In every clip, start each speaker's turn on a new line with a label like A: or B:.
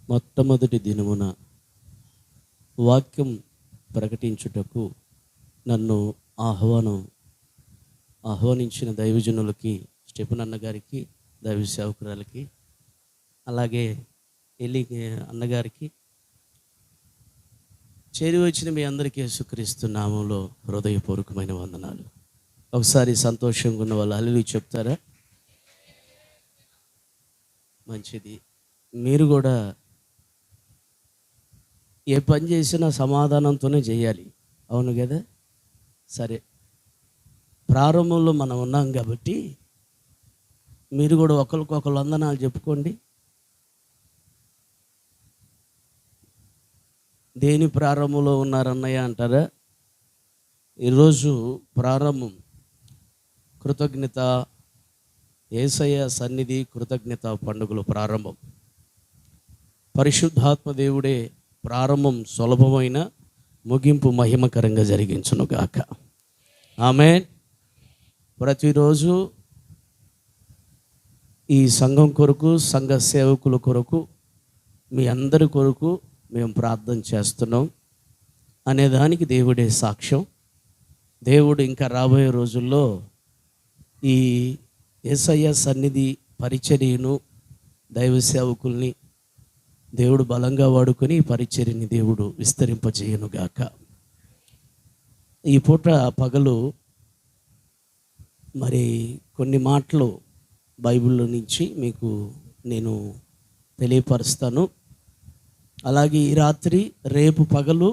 A: మొట్టమొదటి దినమున వాక్యం ప్రకటించుటకు నన్ను ఆహ్వానించిన దైవజనులకి, స్టెఫెన్ అన్న గారికి, దైవ సేవకురాలకి, అలాగే ఎలి అన్నగారికి, చేరి వచ్చిన మీ అందరికీ యేసుక్రీస్తు నామంలో హృదయపూర్వకమైన వందనాలు. ఒకసారి సంతోషంగా ఉన్న వాళ్ళు హల్లెలూయా చెప్తారా? మంచిది. మీరు కూడా ఏ పని చేసినా సమాధానంతోనే చేయాలి, అవును కదా? సరే, ప్రారంభంలో మనం ఉన్నాం కాబట్టి మీరు కూడా ఒకరికొకరు వందనాలు చెప్పుకోండి. దేని ప్రారంభంలో ఉన్నారన్నయ్య అంటారా? ఈరోజు ప్రారంభం కృతజ్ఞత, యేసయ్య సన్నిధి కృతజ్ఞత పండుగలు ప్రారంభం. పరిశుద్ధాత్మ దేవుడే ప్రారంభం సులభమైన, ముగింపు మహిమకరంగా జరిగించునుగాక. ఆమేన్. ప్రతిరోజు ఈ సంఘం కొరకు, సంఘ సేవకుల కొరకు, మీ అందరి కొరకు మేము ప్రార్థన చేస్తున్నాం అనేదానికి దేవుడే సాక్ష్యం. దేవుడు ఇంకా రాబోయే రోజుల్లో ఈ యేసయ్య సన్నిధి పరిచర్యను, దైవ సేవకుల్ని దేవుడు బలంగా వాడుకొని ఈ పరిచర్యని దేవుడు విస్తరింపజేయునుగాక. ఈ పూట పగలు మరి కొన్ని మాటలు బైబిల్లో నుంచి మీకు నేను తెలియపరుస్తాను. అలాగే ఈ రాత్రి, రేపు పగలు,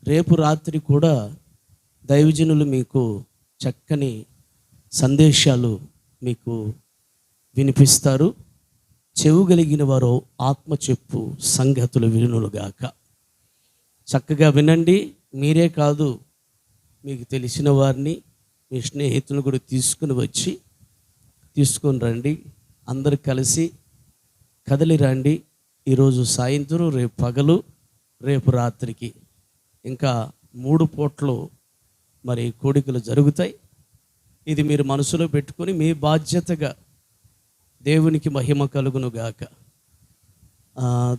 A: రేపు రాత్రి కూడా దైవజనులు మీకు చక్కని సందేశాలు మీకు వినిపిస్తారు. చెవు కలిగిన వారు ఆత్మ చెప్పు సంగతులు వినులుగాక. చక్కగా వినండి. మీరే కాదు, మీకు తెలిసిన వారిని, మీ స్నేహితులను కూడా తీసుకొని రండి. అందరు కలిసి కదలి రండి. ఈరోజు సాయంత్రం, రేపు పగలు, రేపు రాత్రికి ఇంకా 3 పూటలు మరి కోడికలు జరుగుతాయి. ఇది మీరు మనసులో పెట్టుకొని మీ బాధ్యతగా దేవునికి మహిమ కలుగునుగాక.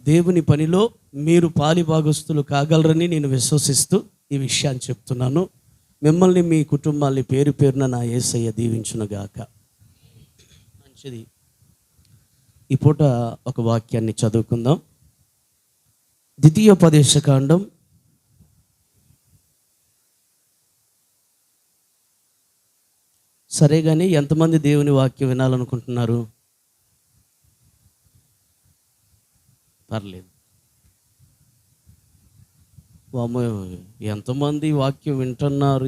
A: దేవుని పనిలో మీరు పాలిభాగస్తులు కాగలరని నేను విశ్వసిస్తూ ఈ విషయాన్ని చెప్తున్నాను. మిమ్మల్ని, మీ కుటుంబాన్ని పేరు పేరున నా యేసయ్య దీవించునుగాక. మంచిది. ఈ పూట ఒక వాక్యాన్ని చదువుకుందాం. ద్వితీయోపదేశకాండం 'సరే కానీ ఎంతమంది దేవుని వాక్యం వినాలనుకుంటున్నారు? పర్లేదు. ఎంతమంది వాక్యం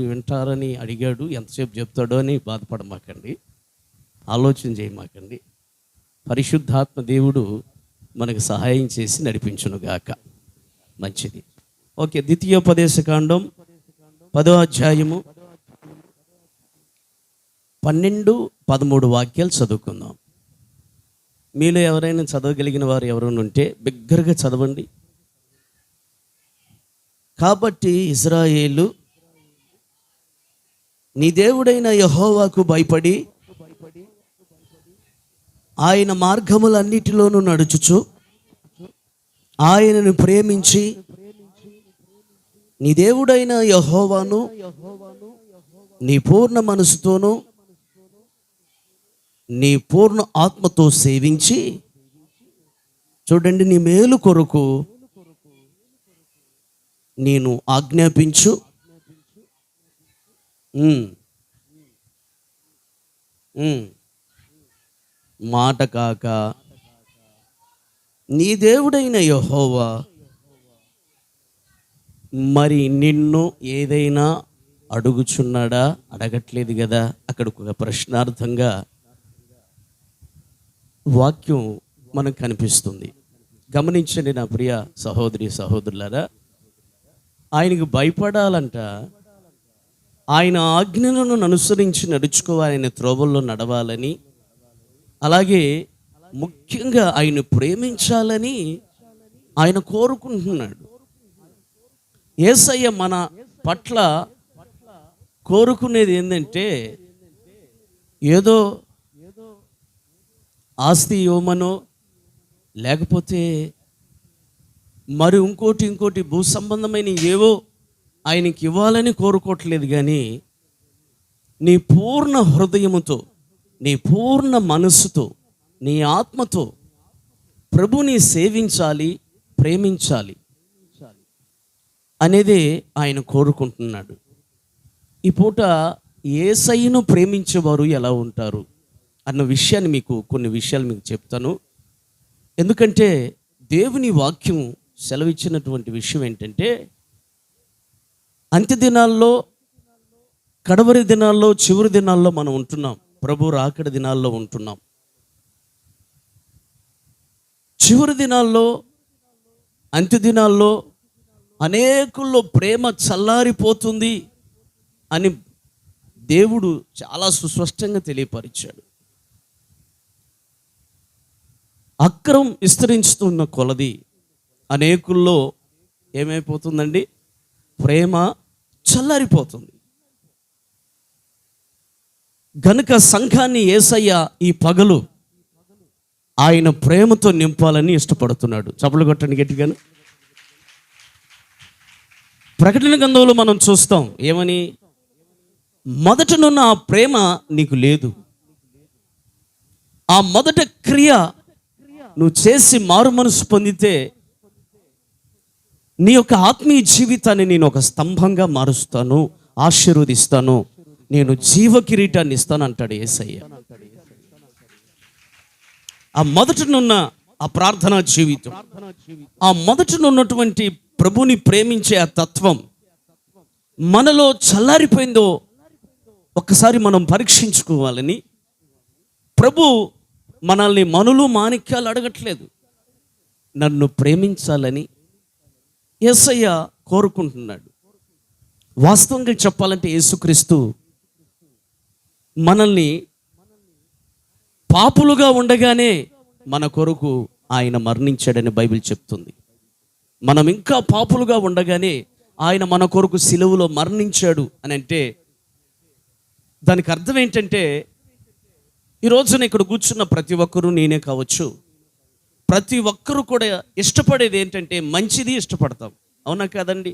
A: వింటారని అడిగాడు, ఎంతసేపు చెప్తాడో అని బాధపడమాకండి, ఆలోచన చేయమాకండి. పరిశుద్ధాత్మ దేవుడు మనకు సహాయం చేసి నడిపించునుగాక. మంచిది. ఓకే, ద్వితీయోపదేశకాండం 10వ అధ్యాయము 12-13 వాక్యాలు చదువుకుందాం. మీలో ఎవరైనా చదవగలిగిన వారు ఎవరైనా ఉంటే బిగ్గరగా చదవండి. కాబట్టి ఇశ్రాయేలు, నీ దేవుడైన యెహోవాకు భయపడి ఆయన మార్గములన్నిటిలోనూ నడుచుచు ఆయనను ప్రేమించి నీ దేవుడైన యెహోవాను నీ పూర్ణ మనసుతోనూ నీ పూర్ణ ఆత్మతో సేవించి, చూడండి, నీ మేలు కొరకు నేను ఆజ్ఞాపించు మాట కాక నీ దేవుడైన యెహోవా మరి నిన్ను ఏదైనా అడుగుచున్నాడా? అడగట్లేదు కదా. అక్కడ ఒక ప్రశ్నార్థంగా వాక్యం మనకు కనిపిస్తుంది. గమనించండి నా ప్రియ సహోదరి సహోదరులారా. ఆయనకు భయపడాలంట, ఆయన ఆజ్ఞలను అనుసరించి నడుచుకోవాలి, ఆయన త్రోవల్లో నడవాలని, అలాగే ముఖ్యంగా ఆయన ప్రేమించాలని ఆయన కోరుకుంటున్నాడు. యేసయ్య మన పట్ల కోరుకునేది ఏంటంటే, ఏదో ఆస్తి ఇవ్వమనో, లేకపోతే మరి ఇంకోటి భూ సంబంధమైన ఏవో ఆయనకి ఇవ్వాలని కోరుకోవట్లేదు. కానీ నీ పూర్ణ హృదయముతో, నీ పూర్ణ మనస్సుతో, నీ ఆత్మతో ప్రభుని సేవించాలి, ప్రేమించాలి అనేది ఆయన కోరుకుంటున్నాడు. ఈ పూట యేసయ్యను ప్రేమించేవారు ఎలా ఉంటారు అన్న విషయాన్ని కొన్ని విషయాలు మీకు చెప్తాను. ఎందుకంటే దేవుని వాక్యం సెలవిచ్చినటువంటి విషయం ఏంటంటే, అంత్య దినాల్లో, కడవరి దినాల్లో, చివరి దినాల్లో మనం ఉంటున్నాం. ప్రభు రాకడ దినాల్లో ఉంటున్నాం. చివరి దినాల్లో, అంత్య దినాల్లో అనేకుల్లో ప్రేమ చల్లారిపోతుంది అని దేవుడు చాలా సుస్పష్టంగా తెలియపరిచాడు. అక్రమం విస్తరించుతున్న కొలది అనేకుల్లో ఏమైపోతుందండి? ప్రేమ చల్లారిపోతుంది. గనుక సంఘాన్ని యేసయ్య ఈ పగలు ఆయన ప్రేమతో నింపాలని ఇష్టపడుతున్నాడు. చప్పలు కొట్టండి గట్టిగాను. ప్రకటన గ్రంథంలో మనం చూస్తాం ఏమని, మొదటనున్న ఆ ప్రేమ నీకు లేదు. ఆ మొదట క్రియ నువ్వు చేసి మారు మనసు పొందితే నీ యొక్క ఆత్మీయ జీవితాన్ని నేను ఒక స్తంభంగా మారుస్తాను, ఆశీర్వదిస్తాను, నేను జీవ కిరీటాన్ని ఇస్తాను అంటాడు యేసయ్య. ఆ మొదటనున్న ఆ ప్రార్థనా జీవితం, ఆ మొదటనున్నటువంటి ప్రభుని ప్రేమించే ఆ తత్వం మనలో చల్లారిపోయిందో ఒక్కసారి మనం పరీక్షించుకోవాలని ప్రభు మనల్ని మనులు మాణిక్యాలు అడగట్లేదు, నన్ను ప్రేమించాలని యేసయ్య కోరుకుంటున్నాడు. వాస్తవంగా చెప్పాలంటే యేసుక్రీస్తు మనల్ని పాపులుగా ఉండగానే మన కొరకు ఆయన మరణించాడని బైబిల్ చెప్తుంది. మనం ఇంకా పాపులుగా ఉండగానే ఆయన మన కొరకు సిలువలో మరణించాడు అని అంటే దానికి అర్థం ఏంటంటే, ఈ రోజున ఇక్కడ కూర్చున్న ప్రతి ఒక్కరూ, నేనే కావచ్చు, ప్రతి ఒక్కరూ కూడా ఇష్టపడేది ఏంటంటే మంచిది ఇష్టపడతాం. అవునా కాదండి?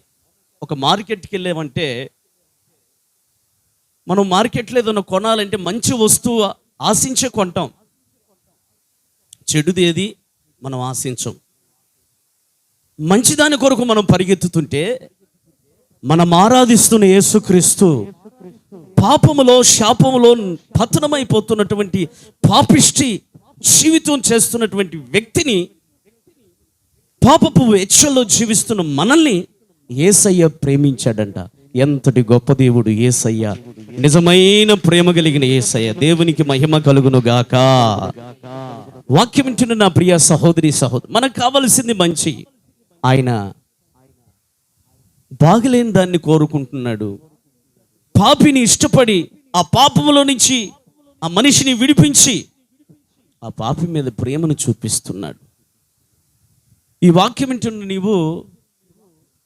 A: ఒక మార్కెట్కి వెళ్ళామంటే మనం మార్కెట్లో ఏదైనా కొనాలంటే మంచి వస్తువు ఆశించే కొంటాం, చెడుది ఏది మనం ఆశించం. మంచిదాని కొరకు మనం పరిగెత్తుతుంటే మనం ఆరాధిస్తున్న యేసుక్రీస్తు పాపములో, శాపములో పతనమైపోతున్నటువంటి పాపిష్టి జీవితం చేస్తున్నటువంటి వ్యక్తిని, పాపపు ఎచ్చల్లో జీవిస్తున్న మనల్ని యేసయ్య ప్రేమించాడంట. ఎంతటి గొప్ప దేవుడు యేసయ్య! నిజమైన ప్రేమ కలిగిన యేసయ్య. దేవునికి మహిమ కలుగును గాక. వాక్యం వింటున్న నా ప్రియ సహోదరి సహోదరు, మనకు కావలసింది మంచి. ఆయన బాగలేని దాన్ని కోరుకుంటున్నాడు. పాపిని ఇష్టపడి ఆ పాపములో నుంచి ఆ మనిషిని విడిపించి ఆ పాపి మీద ప్రేమను చూపిస్తున్నాడు. ఈ వాక్యం వింటున్న నీవు,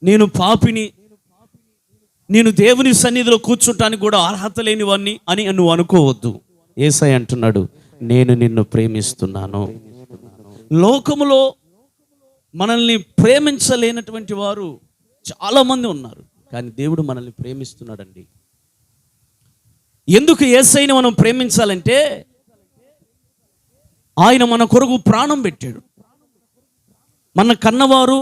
A: నేను పాపిని, నేను దేవుని సన్నిధిలో కూర్చుంటానికి కూడా అర్హత లేని వాణ్ణి అని నువ్వు అనుకోవద్దు. యేసయ్య అంటున్నాడు, నేను నిన్ను ప్రేమిస్తున్నాను. లోకములో మనల్ని ప్రేమించలేనటువంటి వారు చాలామంది ఉన్నారు, కానీ దేవుడు మనల్ని ప్రేమిస్తున్నాడండి. ఎందుకు యేసయ్యని మనం ప్రేమించాలంటే, ఆయన మన కొరకు ప్రాణం పెట్టాడు. మన కన్నవారు,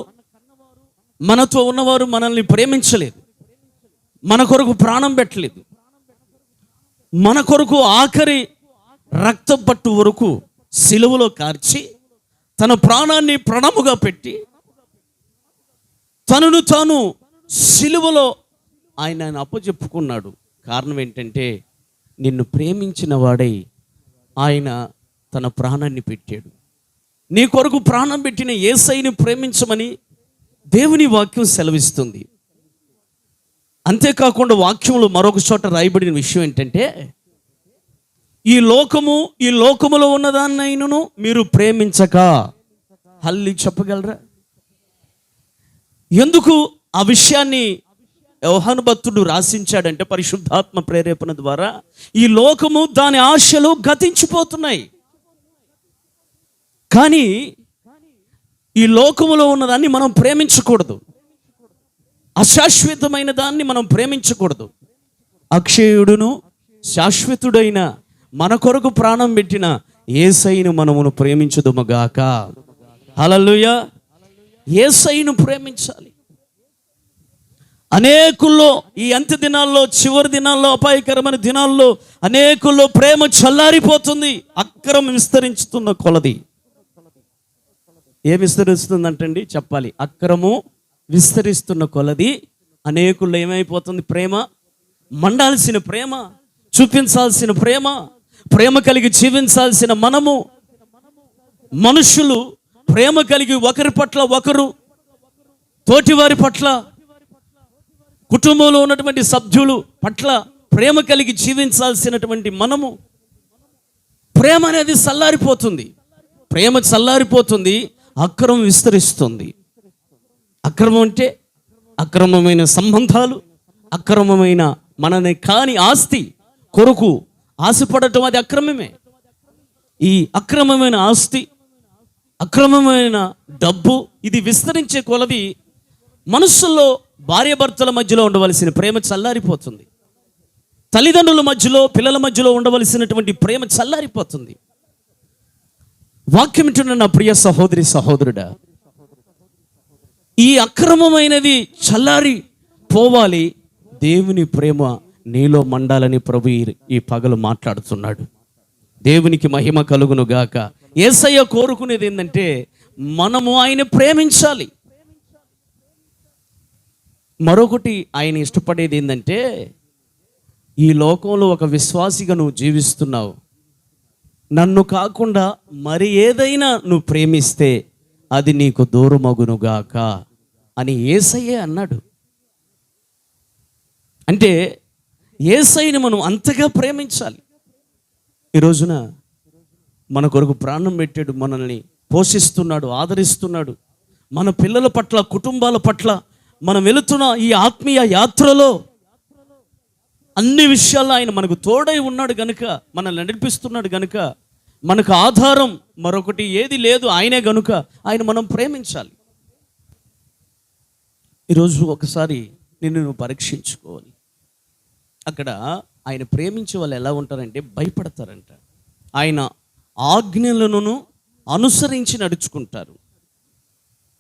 A: మనతో ఉన్నవారు మనల్ని ప్రేమించలేదు, మన కొరకు ప్రాణం పెట్టలేదు. మన కొరకు ఆఖరి రక్తం పట్టు వరకు సిలువలో కార్చి తన ప్రాణాన్ని ప్రణముగా పెట్టి తనను తాను సిలువలో ఆయన అప్పచెప్పుకున్నాడు. కారణం ఏంటంటే, నిన్ను ప్రేమించిన వాడై ఆయన తన ప్రాణాన్ని పెట్టాడు. నీ కొరకు ప్రాణం పెట్టిన యేసయ్యని ప్రేమించమని దేవుని వాక్యం సెలవిస్తుంది. అంతేకాకుండా వాక్యంలో మరొక చోట రాయబడిన విషయం ఏంటంటే, ఈ లోకములో ఉన్నదాన్నైనను మీరు ప్రేమించక. హల్లి చెప్పగలరా? ఎందుకు ఆ విషయాన్ని యోహాను భక్తుడు రాసించాడంటే, పరిశుద్ధాత్మ ప్రేరేపణ ద్వారా ఈ లోకము దాని ఆశలు గతించిపోతున్నాయి, కానీ ఈ లోకములో ఉన్నదాన్ని మనం ప్రేమించకూడదు. అశాశ్వతమైన దాన్ని మనం ప్రేమించకూడదు. అక్షయుడును శాశ్వతుడైన మన కొరకు ప్రాణం పెట్టిన యేసయ్యను మనమును ప్రేమించుదుముగాక. హల్లెలూయా. యేసయ్యను ప్రేమించాలి. అనేకుల్లో ఈ అంత్య దినాల్లో, చివరి దినాల్లో, అపాయకరమైన దినాల్లో అనేకుల్లో ప్రేమ చల్లారిపోతుంది. అక్రమం విస్తరించుతున్న కొలది. ఏం విస్తరిస్తుందంటండి చెప్పాలి. అక్రమం విస్తరిస్తున్న కొలది అనేకుల్లో ఏమైపోతుంది? ప్రేమ మండాల్సిన ప్రేమ, చూపించాల్సిన ప్రేమ, ప్రేమ కలిగి జీవించాల్సిన మనుషులు ప్రేమ కలిగి ఒకరి పట్ల ఒకరు, తోటివారి పట్ల, కుటుంబంలో ఉన్నటువంటి సభ్యులు పట్ల ప్రేమ కలిగి జీవించాల్సినటువంటి ప్రేమ అనేది చల్లారిపోతుంది. ప్రేమ చల్లారిపోతుంది, అక్రమం విస్తరిస్తుంది. అక్రమం అంటే అక్రమమైన సంబంధాలు, అక్రమమైన మనని కాని ఆస్తి కొరకు ఆశపడటం, అది అక్రమమే. ఈ అక్రమమైన ఆస్తి, అక్రమమైన డబ్బు ఇది విస్తరించే కొలది మనస్సులో భార్యాభర్తల మధ్యలో ఉండవలసిన ప్రేమ చల్లారిపోతుంది. తల్లిదండ్రుల మధ్యలో, పిల్లల మధ్యలో ఉండవలసినటువంటి ప్రేమ చల్లారిపోతుంది. వాక్యం వింటున్న నా ప్రియ సహోదరి సహోదరుడా, ఈ అక్రమమైనది చల్లారి పోవాలి. దేవుని ప్రేమ నీలో మండాలని ప్రభు ఈ పగలు మాట్లాడుతున్నాడు. దేవునికి మహిమ కలుగును గాక. యేసయ్య కోరుకునేది ఏంటంటే మనము ఆయన ప్రేమించాలి. మరొకటి ఆయన ఇష్టపడేది ఏంటంటే, ఈ లోకంలో ఒక విశ్వాసిగా నువ్వు జీవిస్తున్నావు, నన్ను కాకుండా మరి ఏదైనా నువ్వు ప్రేమిస్తే అది నీకు దూరమగునుగాక అని యేసయ్యే అన్నాడు. అంటే యేసయ్యని మనం అంతగా ప్రేమించాలి. ఈ రోజున మన కొరకు ప్రాణం పెట్టాడు, మనల్ని పోషిస్తున్నాడు, ఆదరిస్తున్నాడు. మన పిల్లల పట్ల, కుటుంబాల పట్ల మనం వెళుతున్న ఈ ఆత్మీయ యాత్రలో అన్ని విషయాల్లో ఆయన మనకు తోడై ఉన్నాడు గనుక, మనల్ని నడిపిస్తున్నాడు గనుక, మనకు ఆధారం మరొకటి ఏది లేదు, ఆయనే గనుక ఆయన మనం ప్రేమించాలి. ఈరోజు ఒకసారి నువ్వు పరీక్షించుకోవాలి. అక్కడ ఆయన ప్రేమించే వాళ్ళు ఎలా ఉంటారంటే భయపడతారంట. ఆయన ఆజ్ఞలను అనుసరించి నడుచుకుంటారు.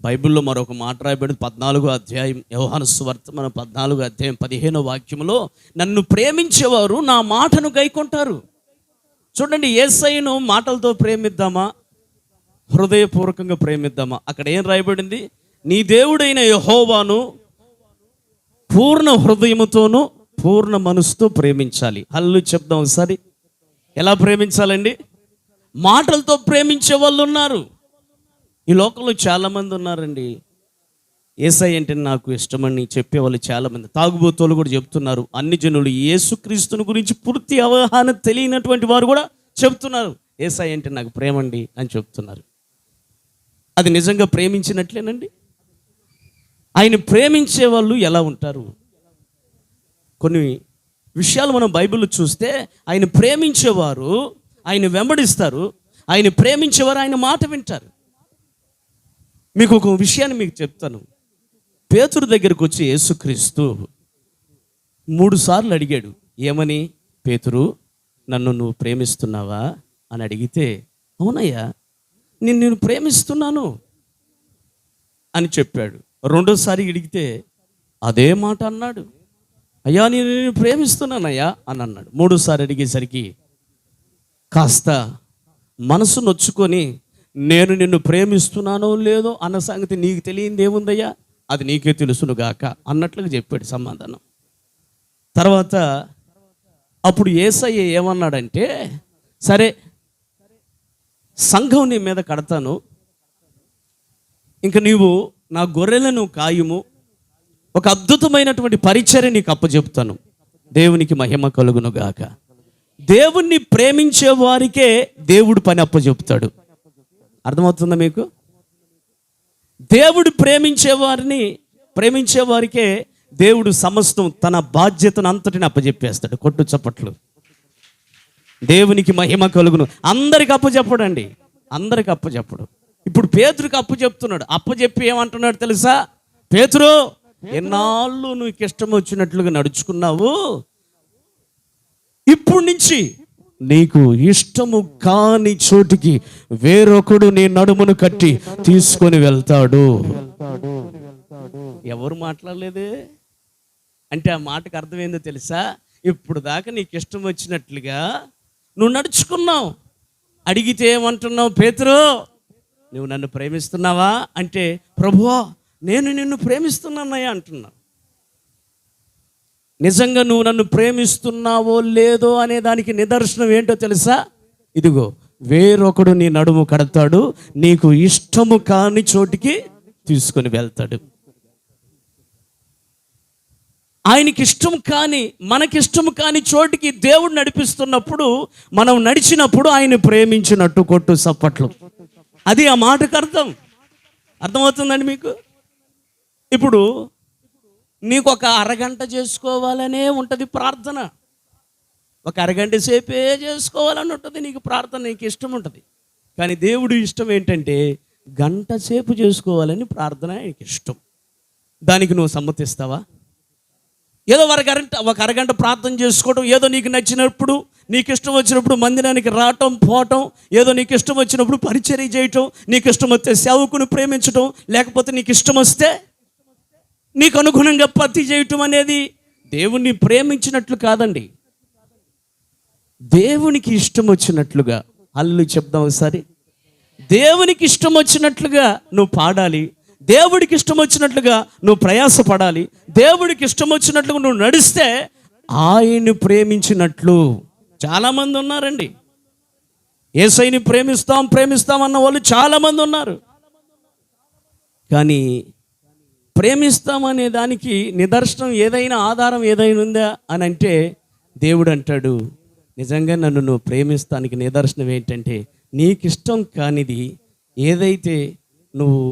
A: బైబిల్లో మరొక మాట రాయబడి 14వ అధ్యాయం, యోహాను సువార్త మన 14వ అధ్యాయం 15వ వాక్యంలో, నన్ను ప్రేమించేవారు నా మాటను గైకొంటారు. చూడండి, యేసయ్యను మాటలతో ప్రేమిద్దామా, హృదయపూర్వకంగా ప్రేమిద్దామా? అక్కడ ఏం రాయబడింది? నీ దేవుడైన యెహోవాను పూర్ణ హృదయముతోనూ పూర్ణ మనసుతో ప్రేమించాలి. హల్లు చెప్దాం ఒకసారి. ఎలా ప్రేమించాలండి? మాటలతో ప్రేమించే వాళ్ళు ఉన్నారు. ఈ లోకంలో చాలామంది ఉన్నారండి. యేసయ్య అంటే నాకు ఇష్టమని చెప్పేవాళ్ళు చాలామంది. తాగుబోతులు కూడా చెప్తున్నారు. అన్ని జనులు యేసుక్రీస్తుని గురించి పూర్తి అవగాహన తెలియనటువంటి వారు కూడా చెప్తున్నారు, యేసయ్య అంటే నాకు ప్రేమండి అని చెప్తున్నారు. అది నిజంగా ప్రేమించినట్లేనండి? ఆయన ప్రేమించే వాళ్ళు ఎలా ఉంటారు? కొన్ని విషయాలు మనం బైబిల్లో చూస్తే, ఆయన ప్రేమించేవారు ఆయన వెంబడిస్తారు, ఆయన ప్రేమించేవారు ఆయన మాట వింటారు. మీకు ఒక విషయాన్ని మీకు చెప్తాను. పేతురు దగ్గరకు వచ్చి యేసుక్రీస్తు 3 సార్లు అడిగాడు. ఏమని? పేతురు, నన్ను నువ్వు ప్రేమిస్తున్నావా అని అడిగితే, అవునయ్యా నేను ప్రేమిస్తున్నాను అని చెప్పాడు. 2వ సారి అడిగితే అదే మాట అన్నాడు. అయ్యా నేను ప్రేమిస్తున్నానయ్యా అని అన్నాడు. 3వ సారి అడిగేసరికి కాస్త మనసు నొచ్చుకొని, నేను నిన్ను ప్రేమిస్తున్నానో లేదో అన్న సంగతి నీకు తెలియంది ఏముందయ్యా, అది నీకే తెలుసునుగాక అన్నట్లుగా చెప్పాడు సమాధానం. తర్వాత అప్పుడు యేసయ్య ఏమన్నాడంటే, సరే సంఘం నీ మీద కడతాను, ఇంక నీవు నా గొర్రెలను కాయుము, ఒక అద్భుతమైనటువంటి పరిచర్య నీకు అప్పచెప్తాను. దేవునికి మహిమ కలుగునుగాక. దేవుణ్ణి ప్రేమించే వారికే దేవుడు పని అప్పచెప్తాడు. అర్థమవుతుందా మీకు? దేవుడు ప్రేమించే వారికే దేవుడు సమస్తం తన బాధ్యతను అంతటిని అప్పచెప్పేస్తాడు. కొట్టు చప్పట్లు. దేవునికి మహిమ కలుగును. అందరికి అప్పచెప్పడండి, అందరికి అప్పచెప్పడు. ఇప్పుడు పేతురుకి అప్పు చెప్తున్నాడు. అప్పు చెప్పి ఏమంటున్నాడు తెలుసా? పేతురు, ఎన్నాళ్ళు నువ్వు ఇష్టం వచ్చినట్లుగా నడుచుకున్నావు, ఇప్పుడు నుంచి నీకు ఇష్టము కాని చోటికి వేరొకడు నీ నడుమును కట్టి తీసుకొని వెళ్తాడు. ఎవరు మాట్లాడలేదే అంటే ఆ మాటకు అర్థమైందో తెలుసా? ఇప్పుడు దాకా నీకు ఇష్టం వచ్చినట్లుగా నువ్వు నడుచుకున్నావు. అడిగితే ఏమంటున్నావు? పేతురు, నువ్వు నన్ను ప్రేమిస్తున్నావా అంటే, ప్రభువా నేను నిన్ను ప్రేమిస్తున్నానయ్యా అంటున్నావు. నిజంగా నువ్వు నన్ను ప్రేమిస్తున్నావో లేదో అనే దానికి నిదర్శనం ఏంటో తెలుసా? ఇదిగో, వేరొకడు నీ నడుము కడతాడు, నీకు ఇష్టము కాని చోటికి తీసుకొని వెళ్తాడు. ఆయనకి ఇష్టం కానీ మనకిష్టం కాని చోటికి దేవుడు నడిపిస్తున్నప్పుడు, మనం నడిచినప్పుడు ఆయన ప్రేమించినట్టు కొట్టు సప్పట్లు. అది ఆ మాటకు అర్థమవుతుందండి మీకు? ఇప్పుడు నీకు ఒక అరగంట చేసుకోవాలనే ఉంటుంది ప్రార్థన, ఒక అరగంట సేపే చేసుకోవాలని ఉంటుంది నీకు ప్రార్థన, నీకు ఇష్టం ఉంటుంది. కానీ దేవుడు ఇష్టం ఏంటంటే గంట సేపు చేసుకోవాలని ప్రార్థన ఆయనకి ఇష్టం. దానికి నువ్వు సమ్మతిస్తావా? ఏదో ఒక అరగంట ప్రార్థన చేసుకోవడం, ఏదో నీకు నచ్చినప్పుడు, నీకు ఇష్టం వచ్చినప్పుడు మందిరానికి రావటం పోవటం, ఏదో నీకు ఇష్టం వచ్చినప్పుడు పరిచర్య చేయటం, నీకు ఇష్టం వస్తే సేవకుని ప్రేమించటం, లేకపోతే నీకు ఇష్టం వస్తే నీకు అనుగుణంగా పత్తి చేయటం అనేది దేవుణ్ణి ప్రేమించినట్లు కాదండి. దేవునికి ఇష్టం వచ్చినట్లుగా హల్లు చెప్దాం ఒకసారి. దేవునికి ఇష్టం వచ్చినట్లుగా నువ్వు పాడాలి, దేవుడికి ఇష్టం వచ్చినట్లుగా నువ్వు ప్రయాసపడాలి, దేవుడికి ఇష్టం వచ్చినట్లుగా నువ్వు నడిస్తే ఆయన్ని ప్రేమించినట్లు. చాలామంది ఉన్నారండి, యేసయ్యని ప్రేమిస్తాం అన్న వాళ్ళు చాలామంది ఉన్నారు. కానీ ప్రేమిస్తామనే దానికి నిదర్శనం ఏదైనా, ఆధారం ఏదైనా ఉందా అని అంటే, దేవుడు అంటాడు, నిజంగా నన్ను నువ్వు ప్రేమిస్తానికి నిదర్శనం ఏంటంటే, నీకు ఇష్టం కానిది ఏదైతే నువ్వు,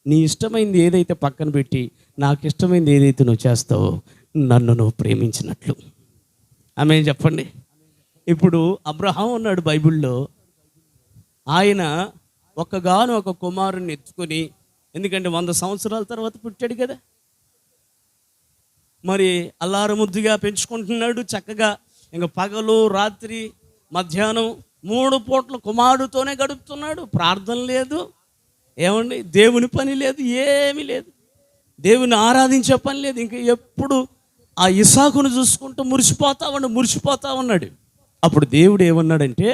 A: నీ ఇష్టమైంది ఏదైతే పక్కన పెట్టి నాకు ఇష్టమైంది ఏదైతే నువ్వు చేస్తావో నన్ను నువ్వు ప్రేమించినట్లు. ఆమేన్ చెప్పండి. ఇప్పుడు అబ్రహాం ఉన్నాడు బైబిల్లో, ఆయన ఒక్కగాను ఒక కుమారుని ఎత్తుకొని, ఎందుకంటే 100 సంవత్సరాల తర్వాత పుట్టాడు కదా, మరి అల్లారు ముద్దుగా పెంచుకుంటున్నాడు చక్కగా. ఇంకా పగలు రాత్రి మధ్యాహ్నం 3 పూట్ల కుమారుడితోనే గడుపుతున్నాడు. ప్రార్థన లేదు, ఏమండి, దేవుని పని లేదు, ఏమీ లేదు, దేవుని ఆరాధించే పని లేదు. ఇంకా ఎప్పుడు ఆ ఇసాకును చూసుకుంటూ మురిసిపోతా ఉన్నాడు. అప్పుడు దేవుడు ఏమన్నాడంటే,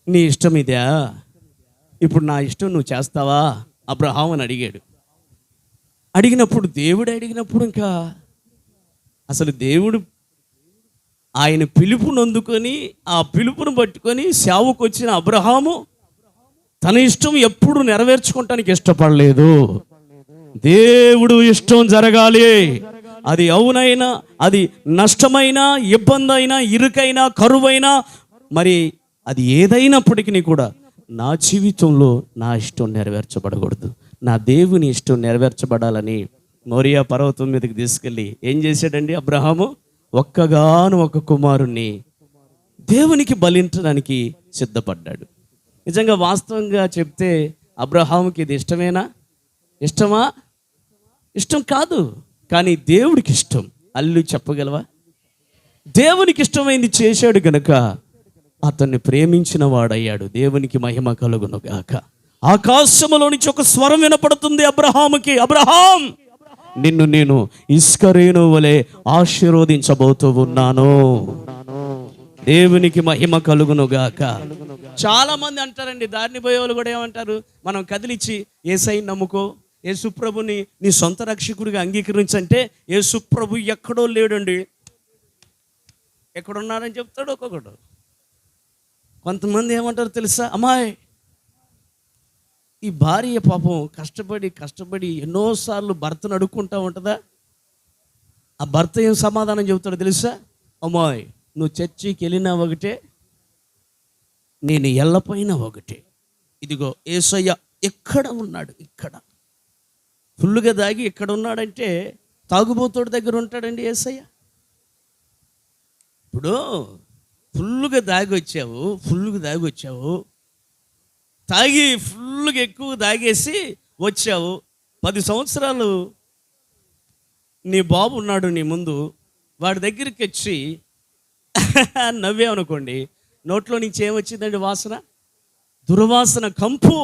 A: నీ ఇష్టం ఇదా, ఇప్పుడు నా ఇష్టం నువ్వు చేస్తావా అబ్రహాం అని అడిగినప్పుడు ఇంకా అసలు దేవుడు ఆయన పిలుపును అందుకొని, ఆ పిలుపును పట్టుకొని సేవకు వచ్చిన అబ్రహాము తన ఇష్టం ఎప్పుడు నెరవేర్చుకోవటానికి ఇష్టపడలేదు. దేవుడు ఇష్టం జరగాలి, అది అవునైనా, అది నష్టమైనా, ఇబ్బంది అయినా, ఇరుకైనా, కరువైనా, మరి అది ఏదైనప్పటికీ కూడా నా జీవితంలో నా ఇష్టం నెరవేర్చబడకూడదు, నా దేవుని ఇష్టం నెరవేర్చబడాలని మోరియా పర్వతం మీదకి తీసుకెళ్ళి ఏం చేశాడండి అబ్రహాము? ఒక్కగాను ఒక కుమారుణ్ణి దేవునికి బలించడానికి సిద్ధపడ్డాడు. నిజంగా వాస్తవంగా చెప్తే అబ్రహాముకి ఇది ఇష్టమా? ఇష్టం కాదు, కానీ దేవుడికి ఇష్టం. అల్లు చెప్పగలవా? దేవునికి ఇష్టమైంది చేశాడు గనుక అతన్ని ప్రేమించిన వాడయ్యాడు. దేవునికి మహిమ కలుగును గాక. ఆకాశములో నుంచి ఒక స్వరం వినపడుతుంది అబ్రహాముకి, అబ్రహాం, నిన్ను నేను ఇస్కరేణు వలె ఆశీర్వదించబోతూ ఉన్నాను. దేవునికి మహిమ కలుగును గాక. చాలా మంది అంటారండి, దారిని పోయే వాళ్ళు కూడా ఏమంటారు, మనం కదిలిచ్చి యేసయ్యని నమ్ముకో, యేసుప్రభుని నీ సొంత రక్షకుడిగా అంగీకరించంటే, యేసుప్రభు ఎక్కడో లేడండి, ఎక్కడున్నారని చెప్తాడు ఒక్కొక్కడు. కొంతమంది ఏమంటారు తెలుసా, అమ్మాయి ఈ భార్య పాపం కష్టపడి ఎన్నోసార్లు భర్తను అడుక్కుంటా ఉంటుందా, ఆ భర్త ఏం సమాధానం చెబుతాడో తెలుసా, అమ్మాయి నువ్వు చర్చికి వెళ్ళినా ఒకటే, నేను ఎల్లపైన ఒకటే, ఇదిగో యేసయ్య ఎక్కడ ఉన్నాడు, ఇక్కడ ఫుల్లుగా దాగి ఇక్కడ ఉన్నాడంటే తాగుబోతోడి దగ్గర ఉంటాడండి యేసయ్య. ఇప్పుడు ఫుల్లుగా దాగి వచ్చావు, తాగి ఫుల్గా ఎక్కువ తాగేసి వచ్చావు. 10 సంవత్సరాలు నీ బాబు ఉన్నాడు నీ ముందు, వాడి దగ్గరికి వచ్చి నవ్వామనుకోండి, నోట్లో నుంచి ఏమొచ్చిందండి? వాసన, దుర్వాసన, కంపు.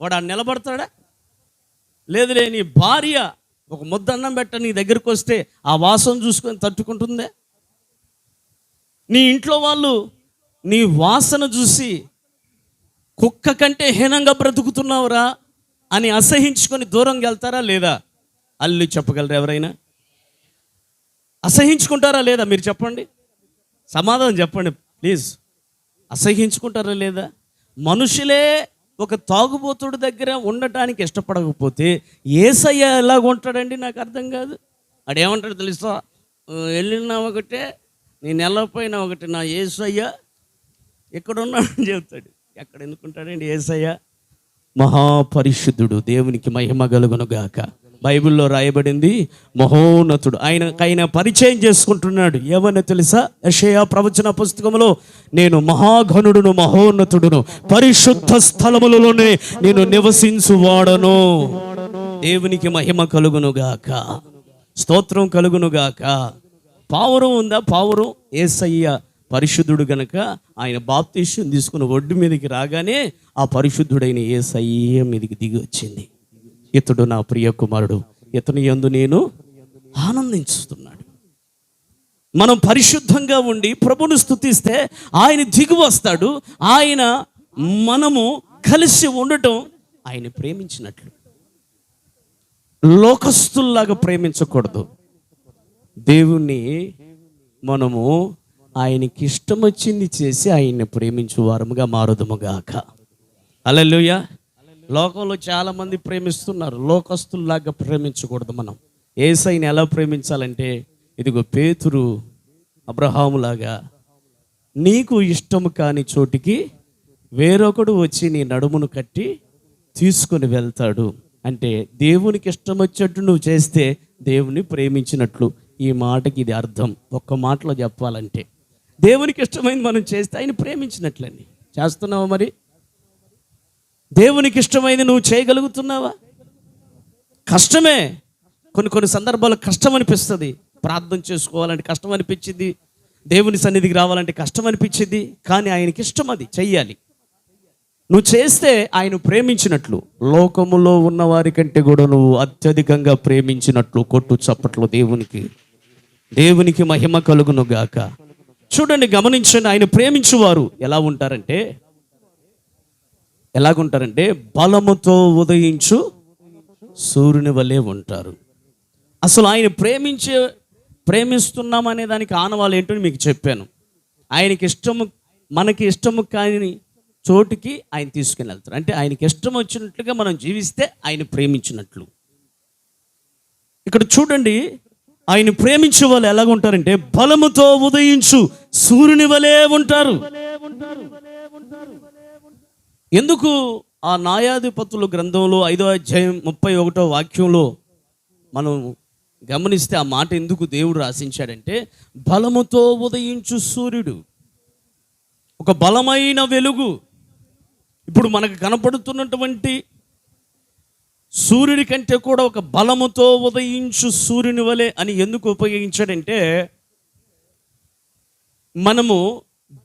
A: వాడు ఆడ నిలబడతాడా? లేదులే. నీ భార్య ఒక ముద్ద అన్నం పెట్ట నీ దగ్గరికి వస్తే ఆ వాసన చూసుకొని తట్టుకుంటుందే? నీ ఇంట్లో వాళ్ళు నీ వాసన చూసి కుక్క కంటే హీనంగా బ్రతుకుతున్నావురా అని అసహించుకొని దూరంగా వెళ్తారా లేదా? అల్లు చెప్పగలరు ఎవరైనా? అసహించుకుంటారా లేదా? మీరు చెప్పండి, సమాధానం చెప్పండి ప్లీజ్. అసహించుకుంటారా లేదా? మనుషులే ఒక తాగుబోతుడి దగ్గర ఉండటానికి ఇష్టపడకపోతే యేసయ్య ఎలాగ ఉంటాడండి? నాకు అర్థం కాదు. ఆడేమంటాడు తెలుసా? వెళ్ళినా ఒకటే, నేను వెళ్ళకపోయినా ఒకటి, నా యేసయ్య ఎక్కడున్నాడని చెబుతాడు. ఎక్కడ ఎందుకుంటాడండి యేసయ్య? మహాపరిశుద్ధుడు, దేవునికి మహిమ కలుగును గాక. బైబిల్లో రాయబడింది మహోన్నతుడు. ఆయన పరిచయం చేసుకుంటున్నాడు. ఏమన్నా తెలుసా? యెషయా ప్రవచన పుస్తకంలో, నేను మహాఘనుడును, మహోన్నతుడును, పరిశుద్ధ స్థలములలోనే నేను నివసించువాడను. దేవునికి మహిమ కలుగును గాక, స్తోత్రం కలుగును గాక. పావురం ఉందా? పావురం యేసయ్య పరిశుద్ధుడు గనక ఆయన బాప్తీసం తీసుకుని ఒడ్డు మీదకి రాగానే ఆ పరిశుద్ధుడైన యేసయ్య మీదకి దిగి వచ్చింది. ఇతడు నా ప్రియ కుమారుడు, ఇతని యందు నేను ఆనందించుతున్నాడు. మనం పరిశుద్ధంగా ఉండి ప్రభువును స్తుతిస్తే ఆయన దిగి వస్తాడు. మనము కలిసి ఉండటం ఆయన ప్రేమించినట్లు. లోకస్తుల్లాగా ప్రేమించకూడదు. దేవుణ్ణి మనము ఆయనకి ఇష్టం వచ్చింది చేసి ఆయన్ని ప్రేమించు వారముగా మారుదుముగాక. హల్లెలూయా. లోకంలో చాలామంది ప్రేమిస్తున్నారు, లోకస్తుల్లాగా ప్రేమించకూడదు. మనం యేసయ్యని ఎలా ప్రేమించాలంటే, ఇదిగో పేతురు అబ్రహాములాగా, నీకు ఇష్టము కాని చోటికి వేరొకడు వచ్చి నీ నడుమును కట్టి తీసుకొని వెళ్తాడు. అంటే దేవునికి ఇష్టం వచ్చేట్టు నువ్వు చేస్తే దేవుని ప్రేమించినట్లు. ఈ మాటకి ఇది అర్థం. ఒక్క మాటలో చెప్పాలంటే, దేవునికి ఇష్టమైంది మనం చేస్తే ఆయన ప్రేమించినట్లండి. చేస్తున్నావా మరి? దేవునికి ఇష్టమైంది నువ్వు చేయగలుగుతున్నావా? కష్టమే. కొన్ని సందర్భాల్లో కష్టం అనిపిస్తుంది. ప్రార్థన చేసుకోవాలంటే కష్టం అనిపించింది, దేవుని సన్నిధికి రావాలంటే కష్టం అనిపించింది. కానీ ఆయనకి ఇష్టం, అది చెయ్యాలి. నువ్వు చేస్తే ఆయన ప్రేమించినట్లు, లోకములో ఉన్న వారి కంటే కూడా నువ్వు అత్యధికంగా ప్రేమించినట్లు. కొట్టు చప్పట్లు దేవునికి మహిమ కలుగును గాక. చూడండి, గమనించండి. ఆయన ప్రేమించువారు ఎలాగుంటారంటే బలముతో ఉదయించు సూర్యుని వలె ఉంటారు. అసలు ఆయన ప్రేమిస్తున్నాం అనే దానికి ఆనవాళ్ళు ఏంటో మీకు చెప్పాను. ఆయనకి ఇష్టము, మనకి ఇష్టము కాని చోటుకి ఆయన తీసుకుని వెళ్తారు. అంటే ఆయనకి ఇష్టం వచ్చినట్లుగా మనం జీవిస్తే ఆయన ప్రేమించినట్లు. ఇక్కడ చూడండి, ఆయన ప్రేమించే వాళ్ళు ఎలాగుంటారంటే బలముతో ఉదయించు సూర్యుని వలె ఉంటారు. ఎందుకు? ఆ న్యాయాధిపతుల గ్రంథంలో 5వ అధ్యాయం 31వ వాక్యంలో మనం గమనిస్తే ఆ మాట ఎందుకు దేవుడు రాసించాడంటే, బలముతో ఉదయించు సూర్యుడు, ఒక బలమైన వెలుగు. ఇప్పుడు మనకు కనపడుతున్నటువంటి సూర్యుడి కంటే కూడా ఒక బలముతో ఉదయించు సూర్యుని వలె అని ఎందుకు ఉపయోగించాడంటే, మనము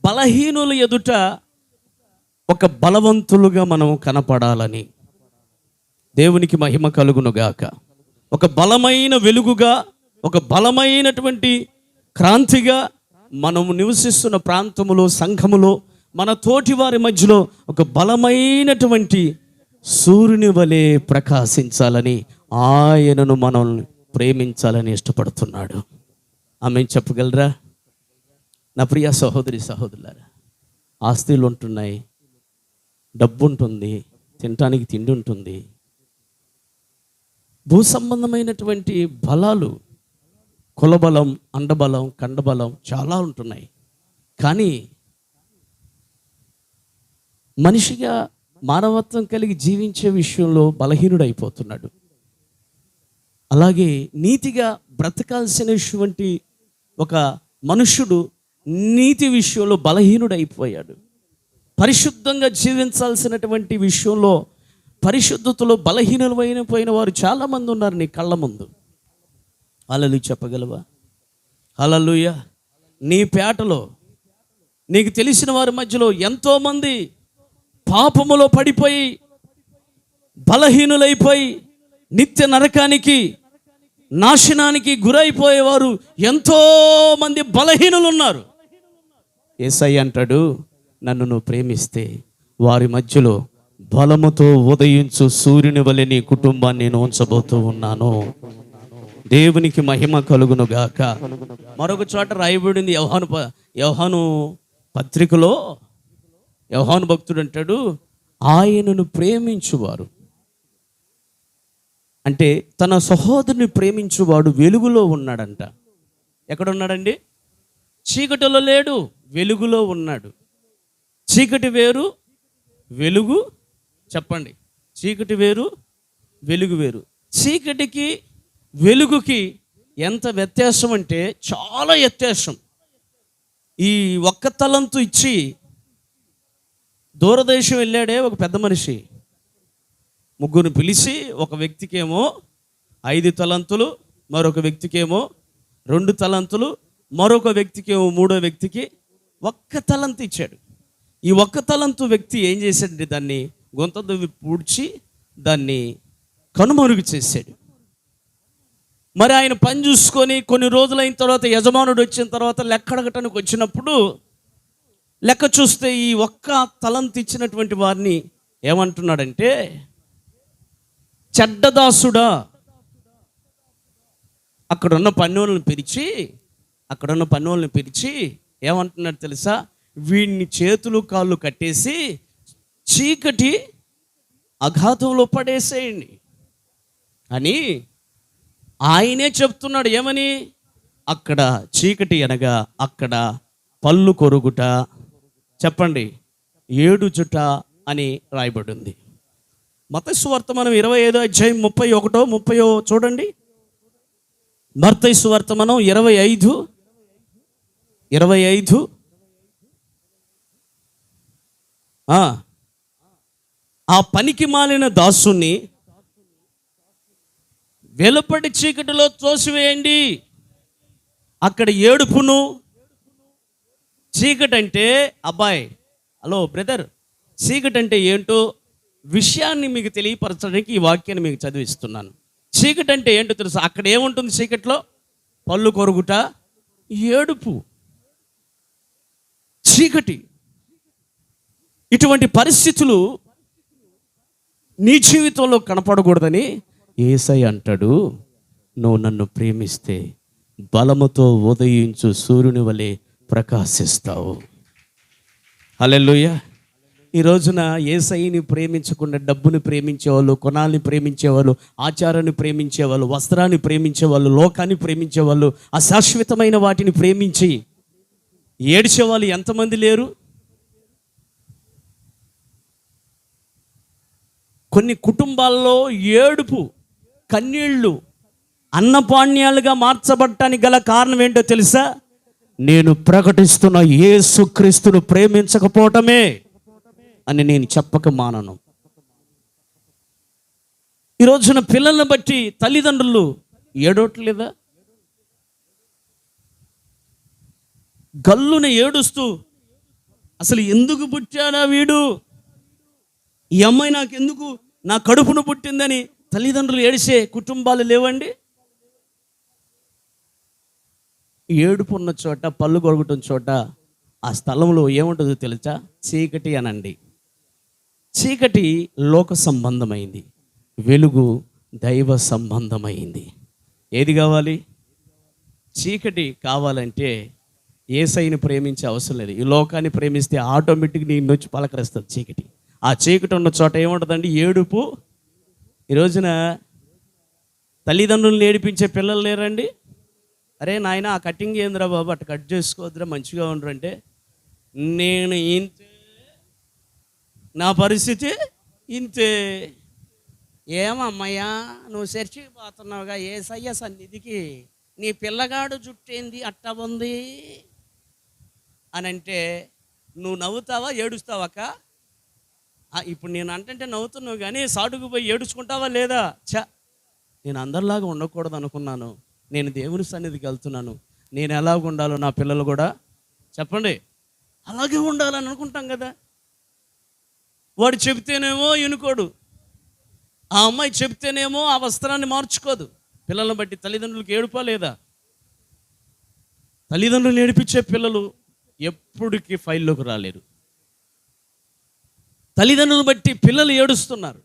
A: బలహీనుల ఎదుట ఒక బలవంతులుగా మనం కనపడాలని. దేవునికి మహిమ కలుగును గాక. ఒక బలమైన వెలుగుగా, ఒక బలమైనటువంటి క్రాంతిగా మనము నివసిస్తున్న ప్రాంతములో, సంఘములో, మన తోటి వారి మధ్యలో ఒక బలమైనటువంటి సూర్యుని వలె ప్రకాశించాలని, ఆయనను మనం ప్రేమించాలని ఇష్టపడుతున్నాడు. ఆమె చెప్పగలరా? నా ప్రియ సహోదరి సహోదరులారా, ఆస్తులు ఉంటున్నాయి, డబ్బు ఉంటుంది, తినటానికి తిండి ఉంటుంది, భూ సంబంధమైనటువంటి బలాలు, కులబలం, అండబలం, కండబలం చాలా ఉంటున్నాయి. కానీ మనిషిగా మానవత్వం కలిగి జీవించే విషయంలో బలహీనుడైపోతున్నాడు. అలాగే నీతిగా బ్రతకాల్సినటువంటి ఒక మనుష్యుడు నీతి విషయంలో బలహీనుడైపోయాడు. పరిశుద్ధంగా జీవించాల్సినటువంటి విషయంలో పరిశుద్ధతలో బలహీనమైన పోయిన వారు చాలామంది ఉన్నారు నీ కళ్ళ ముందు. హల్లెలూయా చెప్పగలవా? హల్లెలూయా. నీ పేటలో నీకు తెలిసిన వారి మధ్యలో ఎంతోమంది పాపములో పడిపోయి బలహీనులైపోయి నిత్య నరకానికి నాశనానికి గురైపోయేవారు ఎంతోమంది బలహీనులు ఉన్నారు. యేసయ్య అంటాడు, నన్ను నువ్వు ప్రేమిస్తే వారి మధ్యలో బలముతో ఉదయించు సూర్యుని వలె నీ కుటుంబాన్ని నేను ఉంచబోతూ ఉన్నాను. దేవునికి మహిమ కలుగును గాక. మరొక చోట రాయబడింది యోహాను పత్రికలో యోహాను భక్తుడు అంటాడు, ఆయనను ప్రేమించువారు అంటే తన సహోదరుని ప్రేమించువాడు వెలుగులో ఉన్నాడంట. ఎక్కడున్నాడండి? చీకటిలో లేడు, వెలుగులో ఉన్నాడు. చీకటి వేరు, వెలుగు. చెప్పండి, చీకటి వేరు, వెలుగు వేరు. చీకటికి వెలుగుకి ఎంత వ్యత్యాసం అంటే చాలా వ్యత్యాసం. ఈ ఒక్క తలంతు ఇచ్చి దూరదేశం వెళ్ళాడే ఒక పెద్ద మనిషి, ముగ్గురు పిలిచి ఒక వ్యక్తికేమో 5 తలంతులు, మరొక వ్యక్తికేమో 2 తలంతులు, మరొక వ్యక్తికేమో 3వ వ్యక్తికి 1 తలంతు ఇచ్చాడు. ఈ 1 తలంతు వ్యక్తి ఏం చేశాడంటే దాన్ని గొంత దువ్వి పూడ్చి దాన్ని కనుమరుగు చేశాడు. మరి ఆయన పని చూసుకొని కొన్ని రోజులైన తర్వాత యజమానుడు వచ్చిన తర్వాత లెక్క అడగటానికి వచ్చినప్పుడు లెక్క చూస్తే ఈ 1 తలంతు ఇచ్చినటువంటి వారిని ఏమంటున్నాడంటే, చెడ్డదాసుడా. అక్కడున్న పన్నోళ్ళని పిలిచి ఏమంటున్నాడు తెలుసా? వీడిని చేతులు కాళ్ళు కట్టేసి చీకటి అఘాతంలో పడేసేయండి అని ఆయనే చెప్తున్నాడు. ఏమని? అక్కడ చీకటి అనగా అక్కడ పళ్ళు కొరుగుట, చెప్పండి, ఏడుచుట అని రాయబడింది. మత్తయి సువార్త మనం 25వ అధ్యాయం 31, 30 చూడండి. మత్తయి సువార్త మనం 25 ఆ పనికి మాలిన దాసుని వెలుపటి చీకటిలో తోసివేయండి. అక్కడ ఏడుపును. చీకటి అంటే, అబ్బాయి, హలో బ్రదర్, చీకటి అంటే ఏంటో విషయాన్ని మీకు తెలియపరచడానికి ఈ వాక్యాన్ని మీకు చదివిస్తున్నాను. చీకటి అంటే ఏంటో తెలుసు? అక్కడ ఏముంటుంది చీకట్లో? పళ్ళు కొరుగుట, ఏడుపు, చీకటి. ఇటువంటి పరిస్థితులు నీ జీవితంలో కనపడకూడదని యేసయ్య అంటాడు, నువ్వు నన్ను ప్రేమిస్తే బలముతో ఉదయించు సూర్యుని వలె ప్రకాశిస్తావు. హల్లెలూయా. ఈ రోజున యేసయ్యని ప్రేమించకుండా డబ్బుని ప్రేమించేవాళ్ళు, కొనాలని ప్రేమించేవాళ్ళు, ఆచారాన్ని ప్రేమించేవాళ్ళు, వస్త్రాన్ని ప్రేమించేవాళ్ళు, లోకాన్ని ప్రేమించేవాళ్ళు, అశాశ్వతమైన వాటిని ప్రేమించి ఏడ్చేవాళ్ళు ఎంతమంది లేరు? కొన్ని కుటుంబాల్లో ఏడుపు, కన్నీళ్ళు అన్నపాణ్యాలుగా మార్చబడటానికి గల కారణం ఏంటో తెలుసా? నేను ప్రకటిస్తున్న యేసుక్రీస్తును ప్రేమించకపోవటమే అని నేను చెప్పక మానను. ఈ రోజున పిల్లల్ని బట్టి తల్లిదండ్రులు ఏడవట్లేదా? గల్లున ఏడుస్తూ, అసలు ఎందుకు పుట్టాడా వీడు, ఈ అమ్మాయి నాకెందుకు నా కడుపును పుట్టిందని తల్లిదండ్రులు ఏడిసే కుటుంబాలు లేవండి? ఏడుపు ఉన్న చోట, పళ్ళు కొరగటం చోట ఆ స్థలంలో ఏముంటుందో తెలుసా? చీకటి అనండి. చీకటి లోక సంబంధమైంది, వెలుగు దైవ సంబంధమైంది. ఏది కావాలి? చీకటి కావాలంటే యేసయ్యని ప్రేమించే అవసరం లేదు. ఈ లోకాన్ని ప్రేమిస్తే ఆటోమేటిక్గా నిన్ను వచ్చి పలకరిస్తుంది చీకటి. ఆ చీకటి ఉన్న చోట ఏముంటుందండి? ఏడుపు. ఈ రోజున తల్లిదండ్రులను ఏడిపించే పిల్లలు లేరండి. అరే నాయన, ఆ కటింగ్ ఏందిరా బాబు, అటు కట్ చేసుకోవద్దురా, మంచిగా ఉండరు అంటే, నేను ఇంతే, నా పరిస్థితి ఇంతే. ఏమమ్మయ్యా నువ్వు చర్చికి పోతున్నావుగా, యేసయ్య సన్నిధికి, నీ పిల్లగాడు జుట్టేంది అట్ట ఉంది అని అంటే నువ్వు నవ్వుతావా ఏడుస్తావా అక్క? ఇప్పుడు నేను అంటే నవ్వుతున్నావు కానీ సాటుకు పోయి ఏడుచుకుంటావా లేదా? నేను అందరిలాగా ఉండకూడదు అనుకున్నాను. నేను దేవుని సన్నిధికి వెళ్తున్నాను. నేను ఎలాగ ఉండాలో నా పిల్లలు కూడా చెప్పండి అలాగే ఉండాలని అనుకుంటాం కదా. వాడు చెబితేనేమో వినుకోడు, ఆ అమ్మాయి చెబితేనేమో ఆ వస్త్రాన్ని మార్చుకోదు. పిల్లలను బట్టి తల్లిదండ్రులకు ఏడుపా లేదా? తల్లిదండ్రులు ఏడిపించే పిల్లలు ఎప్పటికీ ఫైల్లోకి రాలేరు. తల్లిదండ్రులను బట్టి పిల్లలు ఏడుస్తున్నారు.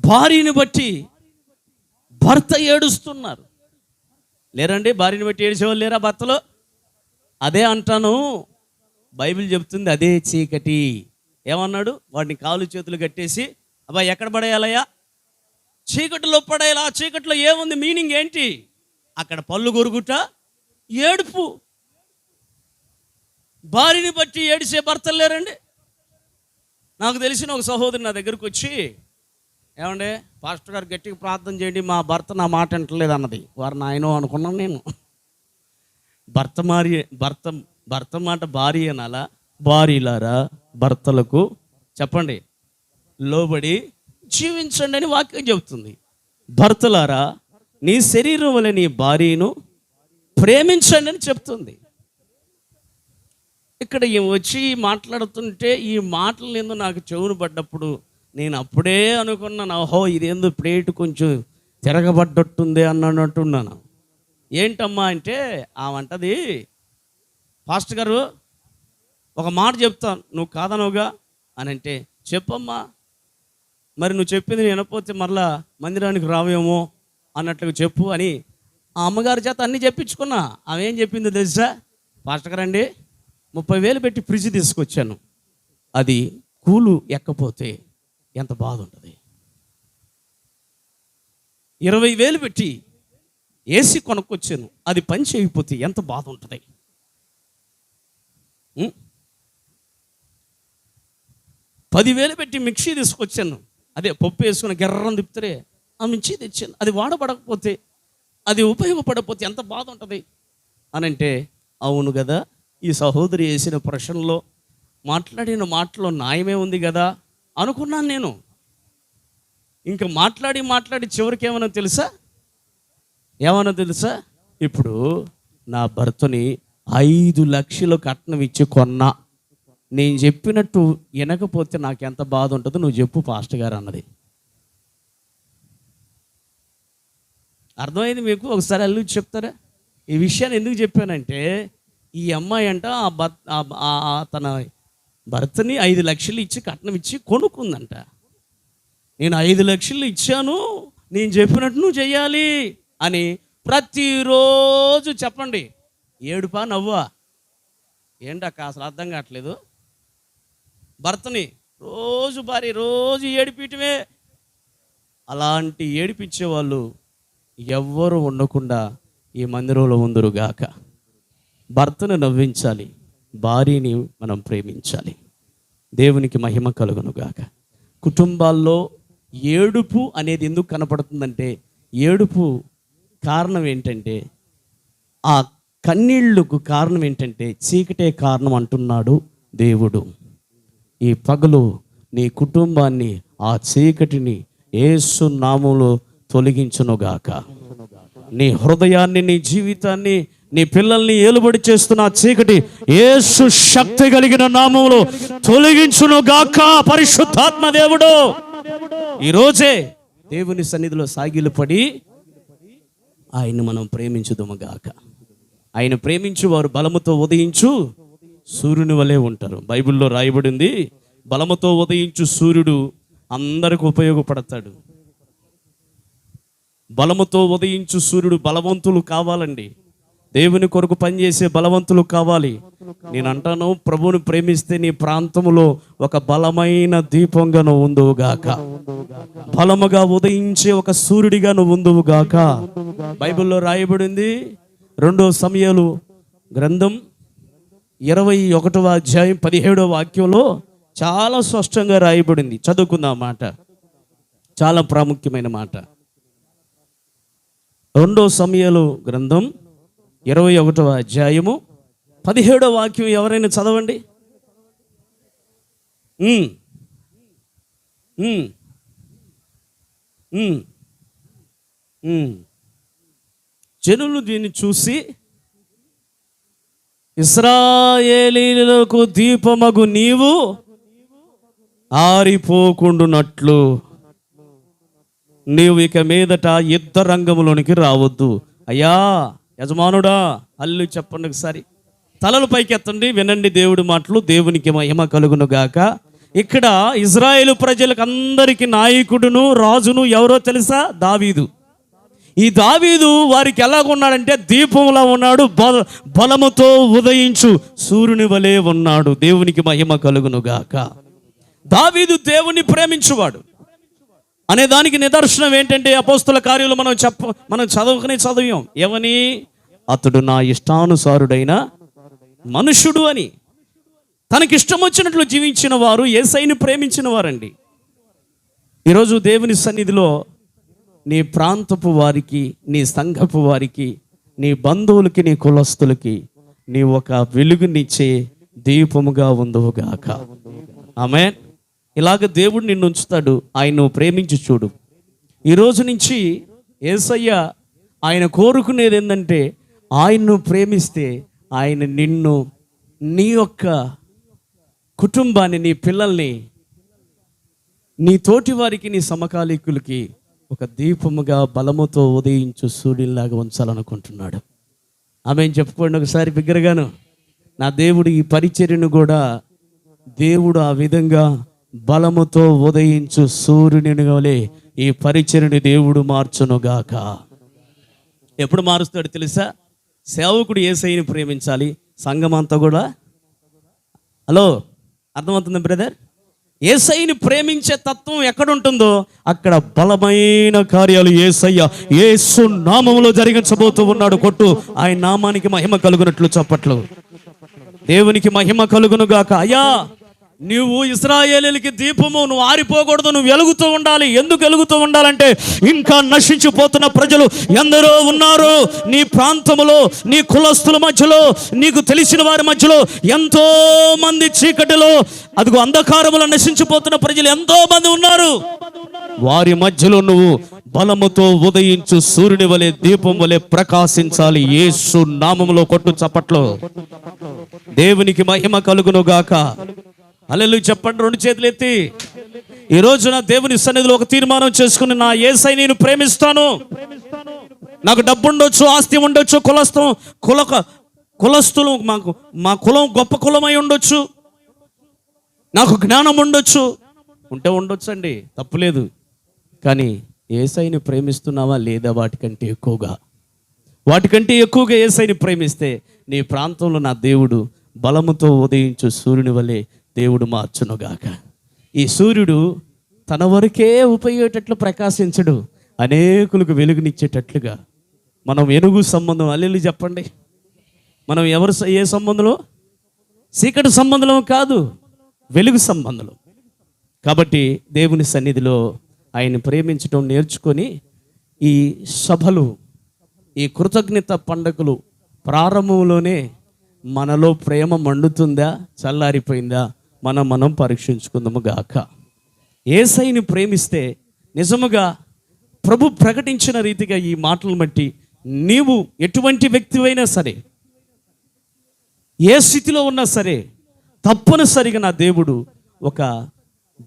A: భార్యని బట్టి భర్త ఏడుస్తున్నారు. లేరండి? భార్యని బట్టి ఏడిచేవాళ్ళు లేరా భర్తలో? అదే అంటాను, బైబిల్ చెప్తుంది అదే చీకటి. ఏమన్నాడు? వాడిని కాలు చేతులు కట్టేసి అబ్బా ఎక్కడ పడేయాలయ్యా? చీకటిలో పడేయాలి. ఆ చీకటిలో ఏముంది? మీనింగ్ ఏంటి? అక్కడ పళ్ళు కొరుకుట, ఏడుపు. భార్యని బట్టి ఏడిసే భర్తలు లేరండి? నాకు తెలిసిన ఒక సహోదరి నా దగ్గరకు వచ్చి, ఏమండే పాస్టర్ గారు గట్టిగా ప్రార్థన చేయండి, మా భర్త నా మాట వింటలేదు అన్నది. వారు నాయనో అనుకున్నాను నేను. భర్త మాట భార్య అనాలా? భార్యలారా భర్తలకు చెప్పండి లోబడి జీవించండి అని వాక్యం చెబుతుంది. భర్తలారా నీ శరీరం వల్ల నీ భార్యను ప్రేమించండి అని చెప్తుంది. ఇక్కడ వచ్చి మాట్లాడుతుంటే ఈ మాటలు ఏందో నాకు చెవును పడ్డప్పుడు నేను అప్పుడే అనుకున్నాను, ఓహో ఇదేందో ప్లేట్ కొంచెం తిరగబడ్డట్టుంది అన్నట్టున్నాను. ఏంటమ్మా అంటే ఆమంటది, పాస్టర్ గారు ఒక మాట చెప్తాను, నువ్వు కాదనవుగా అని అంటే, చెప్పమ్మా. మరి నువ్వు చెప్పింది నేను వినకపోతే మరలా మందిరానికి రావేమో అన్నట్లుగా చెప్పు అని ఆ అమ్మగారి చేత అన్నీ చెప్పించుకున్నా. ఆమె ఏం చెప్పిందో తెలుసా? పాస్టర్ గారు అండి 30,000 పెట్టి ఫ్రిడ్జ్ తీసుకొచ్చాను, అది కూలు ఎక్కపోతే ఎంత బాధ ఉంటుంది. 20,000 పెట్టి ఏసీ కొనుక్కొచ్చాను, అది పని చేయకపోతే ఎంత బాధ ఉంటుంది. 10,000 పెట్టి మిక్సీ తీసుకొచ్చాను, అదే పప్పు వేసుకుని గెర్రం తిప్పుతారే ఆ మిక్సీ తెచ్చాను, అది వాడబడకపోతే, అది ఉపయోగపడకపోతే ఎంత బాధ ఉంటుంది అని అంటే, అవును కదా, ఈ సహోదరి వేసిన ప్రశ్నలో మాట్లాడిన మాటలో న్యాయమే ఉంది కదా అనుకున్నాను నేను. ఇంకా మాట్లాడి చివరికి ఏమన్నా తెలుసా? ఇప్పుడు నా భర్తని 5 లక్షలు కట్నం ఇచ్చి కొన్నా, నేను చెప్పినట్టు వినకపోతే నాకు ఎంత బాధ ఉంటుందో నువ్వు చెప్పు పాస్టర్ గారు అన్నది. అర్థమైంది మీకు? ఒకసారి అల్లు చెప్తారా? ఈ విషయాన్ని ఎందుకు చెప్పానంటే, ఈ అమ్మాయి అంట తన భర్తని 5 లక్షలు ఇచ్చి కట్నం ఇచ్చి కొనుక్కుందంట. నేను 5 లక్షలు ఇచ్చాను, నేను చెప్పినట్టు నువ్వు చెయ్యాలి అని ప్రతిరోజు చెప్పండి. ఏడుపా నవ్వా? ఏంటక్క అసలు అర్థం కావట్లేదు. భర్తని రోజు ఏడిపించటమే. అలాంటి ఏడిపించే వాళ్ళు ఎవ్వరు ఉండకుండా ఈ మందిరంలో ఉందరుగాక. భర్తను నవ్వించాలి, భార్యని మనం ప్రేమించాలి. దేవునికి మహిమ కలుగునుగాక. కుటుంబాల్లో ఏడుపు అనేది ఎందుకు కనపడుతుందంటే, ఏడుపు కారణం ఏంటంటే, ఆ కన్నీళ్లకు కారణం ఏంటంటే చీకటే కారణం అంటున్నాడు దేవుడు. ఈ పగలు నీ కుటుంబాన్ని, ఆ చీకటిని యేసు నామములో తొలగించునుగాక. నీ హృదయాన్ని, నీ జీవితాన్ని, నీ పిల్లల్ని ఏలుబడి చేస్తున్న చీకటి యేసు శక్తి కలిగిన నామములో తొలగించునుగాక. పరిశుద్ధాత్మ దేవుడు ఈరోజే దేవుని సన్నిధిలో సాగిలపడి ఆయన్ని మనం ప్రేమించుదుముగాక. ఆయన ప్రేమించు వారు బలముతో ఉదయించు సూర్యుని వలె ఉంటారు. బైబిల్లో రాయబడింది, బలముతో ఉదయించు సూర్యుడు అందరికి ఉపయోగపడతాడు. బలముతో ఉదయించు సూర్యుడు, బలవంతులు కావాలండి. దేవుని కొరకు పనిచేసే బలవంతులు కావాలి. నేను అంటాను, ప్రభువుని ప్రేమిస్తే నీ ప్రాంతంలో ఒక బలమైన దీపంగా నువ్వు ఉందువుగాక, బలముగా ఉదయించే ఒక సూర్యుడిగా నువ్వు ఉందువుగాక. బైబిల్లో రాయబడింది 2 సమూయేలు గ్రంథం 21వ అధ్యాయం 17వ వాక్యంలో చాలా స్పష్టంగా రాయబడింది. చదువుకుందాం మాట, చాలా ప్రాముఖ్యమైన మాట. 2 సమూయేలు గ్రంథం 21వ అధ్యాయము 17వ వాక్యం ఎవరైనా చదవండి. జనులు దీన్ని చూసి ఇశ్రాయేలీయులకు దీపమగు నీవు ఆరిపోకుండునట్లు నీవు ఇక మీదట యుద్ధ రంగంలోనికి రావద్దు. అయ్యా యజమానుడా, అల్లు చెప్పండి ఒకసారి, తలలు పైకెత్తండి, వినండి దేవుడి మాటలు. దేవునికి మహిమ కలుగును గాక. ఇక్కడ ఇజ్రాయేలు ప్రజలకు అందరికి నాయకుడును రాజును ఎవరో తెలుసా? దావీదు. ఈ దావీదు వారికి ఎలాగున్నాడంటే దీపంలా ఉన్నాడు, బలముతో ఉదయించు సూర్యుని వలె ఉన్నాడు. దేవునికి మహిమ కలుగును గాక. దావీదు దేవుని ప్రేమించువాడు అనే దానికి నిదర్శనం ఏంటంటే అపోస్తుల కార్యాలు మనం చదివాం ఏమని? అతడు నా ఇష్టానుసారుడైన మనుషుడు అని. తనకిష్టం వచ్చినట్లు జీవించిన వారు యేసయ్యను ప్రేమించిన వారండి. ఈరోజు దేవుని సన్నిధిలో నీ ప్రాంతపు వారికి, నీ సంఘపు వారికి, నీ బంధువులకి, నీ కులస్తులకి నీ ఒక వెలుగునిచ్చే దీపముగా ఉందువుగాక. ఆమేన్. ఇలాగ దేవుడు నిన్ను ఉంచుతాడు. ఆయన నువ్వు ప్రేమించి చూడు. ఈరోజు నుంచి యేసయ్య ఆయన కోరుకునేది ఏంటంటే ఆయన్ను ప్రేమిస్తే ఆయన నిన్ను, నీ యొక్క కుటుంబాన్ని, నీ పిల్లల్ని, నీ తోటి వారికి, నీ సమకాలీకులకి ఒక దీపముగా బలముతో ఉదయించు సూర్యునిలాగా ఉంచాలనుకుంటున్నాడు. ఆమెను చెప్పుకోండి ఒకసారి బిగ్గరగాను. నా దేవుడు ఈ పరిచర్యను కూడా దేవుడు ఆ విధంగా బలముతో ఉదయించు సూర్యుని వలె ఈ పరిచర్యని దేవుడు మార్చునుగాక. ఎప్పుడు మారుస్తాడు తెలుసా? సేవకుడు యేసయ్యని ప్రేమించాలి, సంఘం అంతా కూడా. హలో, అర్థమవుతుంది బ్రదర్? యేసయ్యని ప్రేమించే తత్వం ఎక్కడుంటుందో అక్కడ బలమైన కార్యాలు యేసయ్య యేసు నామములో జరిగించబోతూ ఉన్నాడు. కొట్టు, ఆయన నామానికి మహిమ కలుగునట్లు చప్పట్లు. దేవునికి మహిమ కలుగునుగాక. అయ్యా, నువ్వు ఇశ్రాయేలీయులకి దీపము, నువ్వు ఆరిపోకూడదు, నువ్వు వెలుగుతూ ఉండాలి. ఎందుకు వెలుగుతూ ఉండాలంటే ఇంకా నశించిపోతున్న ప్రజలు ఎందరో ఉన్నారు నీ ప్రాంతములో, నీ కులస్తుల మధ్యలో, నీకు తెలిసిన వారి మధ్యలో ఎంతో మంది చీకటిలో, అదిగో అంధకారములో నశించిపోతున్న ప్రజలు ఎంతో మంది ఉన్నారు. వారి మధ్యలో నువ్వు బలముతో ఉదయించు సూర్యుని వలె, దీపం వలె ప్రకాశించాలి. యేసు నామములో కొట్టు చప్పట్లు. దేవునికి మహిమ కలుగును గాక. హల్లెలూయా చెప్పండి, రెండు చేతులు ఎత్తి. ఈ రోజున దేవుని సన్నిధిలో ఒక తీర్మానం చేసుకుని, నా యేసయ్య నేను ప్రేమిస్తాను. నాకు డబ్బు ఉండొచ్చు, ఆస్తి ఉండొచ్చు, కులస్తులు మా కులం గొప్ప కులమై ఉండొచ్చు, నాకు జ్ఞానం ఉండొచ్చు, ఉండొచ్చు అండి, తప్పులేదు. కానీ యేసయ్యని ప్రేమిస్తున్నావా లేదా? వాటికంటే ఎక్కువగా యేసయ్యని ప్రేమిస్తే నీ ప్రాంతంలో నా దేవుడు బలముతో ఉదయించు సూర్యుని వలె దేవుడు మార్చునుగాక. ఈ సూర్యుడు తన వరకే ఉపయోగేటట్లు ప్రకాశించడు, అనేకులకు వెలుగునిచ్చేటట్లుగా. మనం వెలుగు సంబంధం, అల్లెలు చెప్పండి. మనం ఏ సంబంధంలో? చీకటి సంబంధం కాదు, వెలుగు సంబంధం. కాబట్టి దేవుని సన్నిధిలో ఆయన ప్రేమించడం నేర్చుకొని ఈ సభలు, ఈ కృతజ్ఞత పండుగలు ప్రారంభంలోనే మనలో ప్రేమ మండుతుందా, చల్లారిపోయిందా, మనం పరీక్షించుకుందాము గాక. యేసయ్యని ప్రేమిస్తే నిజముగా ప్రభు ప్రకటించిన రీతిగా ఈ మాటలను బట్టి నీవు ఎటువంటి వ్యక్తివైనా సరే, ఏ స్థితిలో ఉన్నా సరే, తప్పనిసరిగా నా దేవుడు ఒక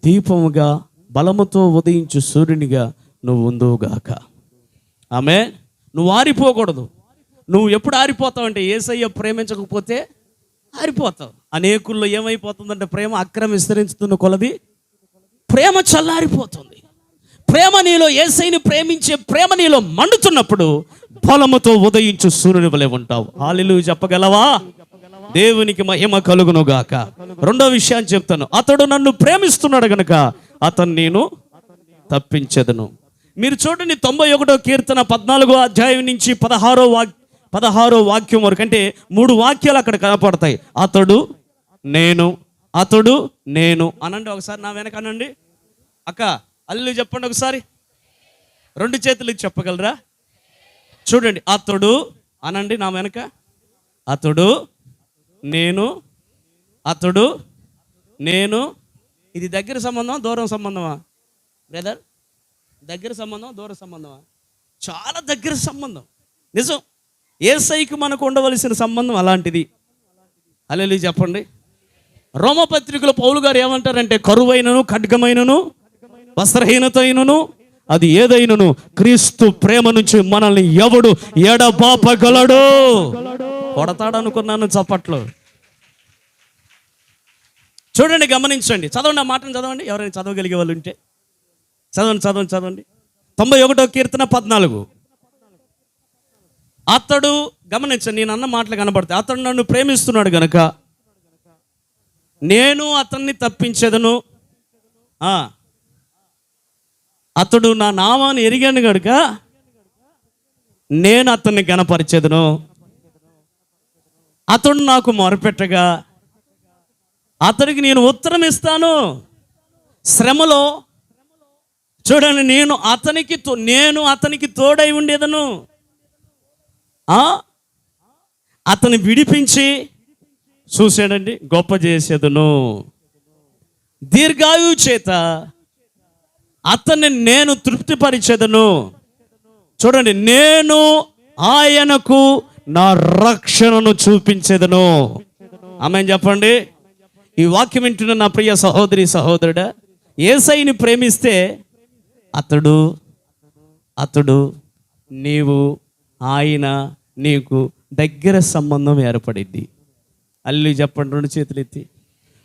A: దీపముగా, బలముతో ఉదయించు సూర్యునిగా నువ్వు ఉందువుగాక. ఆమె నువ్వు ఆరిపోకూడదు. నువ్వు ఎప్పుడు ఆరిపోతావు అంటే యేసయ్య ప్రేమించకపోతే ఆరిపోతావు. అనేకుల్లో ఏమైపోతుందంటే ప్రేమ అక్రమ విస్తరించుతున్న కొలది ప్రేమ చల్లారిపోతుంది. ప్రేమ నీలో, యేసయ్యని ప్రేమించే ప్రేమ నీలో మండుతున్నప్పుడు బలముతో ఉదయించు సూర్యుని వలె ఉంటావు. హల్లెలూయా చెప్పగలవా? దేవునికి మహిమ కలుగునుగాక. రెండో విషయాన్ని చెప్తాను. అతడు నన్ను ప్రేమిస్తున్నాడు గనుక అతను నేను తప్పించెదను. మీరు చూడండి 91వ కీర్తన 14వ అధ్యాయం నుంచి 16వ వాక్యం వరకు, అంటే 3 వాక్యాలు అక్కడ కనపడతాయి. అతడు నేను అనండి ఒకసారి, నా వెనక అనండి. అక్క అల్లు చెప్పండి ఒకసారి, 2 చేతులు చెప్పగలరా? చూడండి, అతడు అనండి నా వెనక. అతడు నేను అతడు నేను. ఇది దగ్గర సంబంధమా దూరం సంబంధమా బ్రదర్? దగ్గర సంబంధం దూర సంబంధమా? చాలా దగ్గర సంబంధం. నిజం, యేసయ్యకి మనకు ఉండవలసిన సంబంధం అలాంటిది. హల్లెలూయా చెప్పండి. రోమపత్రికలో పౌలు గారు ఏమంటారంటే, కరువైనను ఖడ్గమైనను వస్త్రహీనత అయినను అది ఏదైనను క్రీస్తు ప్రేమ నుంచి మనల్ని ఎవడు ఎడబాపగలడు. కొడతాడు అనుకున్నాను చప్పట్లు. చూడండి, గమనించండి, చదవండి, ఆ మాటను చదవండి. ఎవరైనా చదవగలిగే వాళ్ళు ఉంటే చదవండి. 91వ కీర్తన 14. అతడు, గమనించండి, నేను అన్న మాటలు కనబడతాయి. అతడు నన్ను ప్రేమిస్తున్నాడు గనక నేను అతన్ని తప్పించెదను. అతడు నా నామాన్ని ఎరిగాను గనుక నేను అతన్ని గణపరిచెదను. అతడు నాకు మొరపెట్టగా అతడికి నేను ఉత్తరం ఇస్తాను. శ్రమలో చూడండి, నేను అతనికి తోడై ఉండేదను. అతని విడిపించి చూసాడండి, గొప్ప చేసేదను. దీర్ఘాయువు చేత అతన్ని నేను తృప్తిపరిచేదను. చూడండి, నేను ఆయనకు నా రక్షణను చూపించేదను. ఆమేన్ చెప్పండి. ఈ వాక్యం వింటున్న నా ప్రియ సహోదరి సహోదరుడా, యేసయ్యని ప్రేమిస్తే అతడు నీవు ఆయన నీకు దగ్గర సంబంధం ఏర్పడింది. అల్లి చెప్పండి, 2 చేతులు ఎత్తి.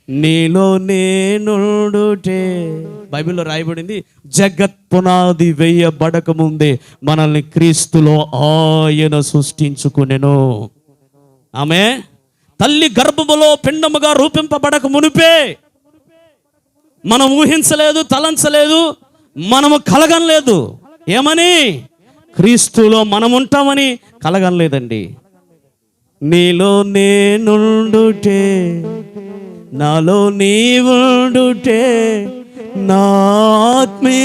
A: నీలో నేనుండుటే, బైబిల్లో రాయబడింది, జగత్ పునాది వేయబడక ముందే మనల్ని క్రీస్తులో ఆయన సృష్టించుకునెను. ఆమె తల్లి గర్భములో పిండముగా రూపింపబడక మునిపే మనం ఊహించలేదు, తలంచలేదు, మనము కలగనలేదు. ఏమని? క్రీస్తులో మనం ఉంటామని కలగనలేదండి. నీలో నేనుండుటే, నాలో నీవుండుటే నా ఆత్మీయానుభవమే.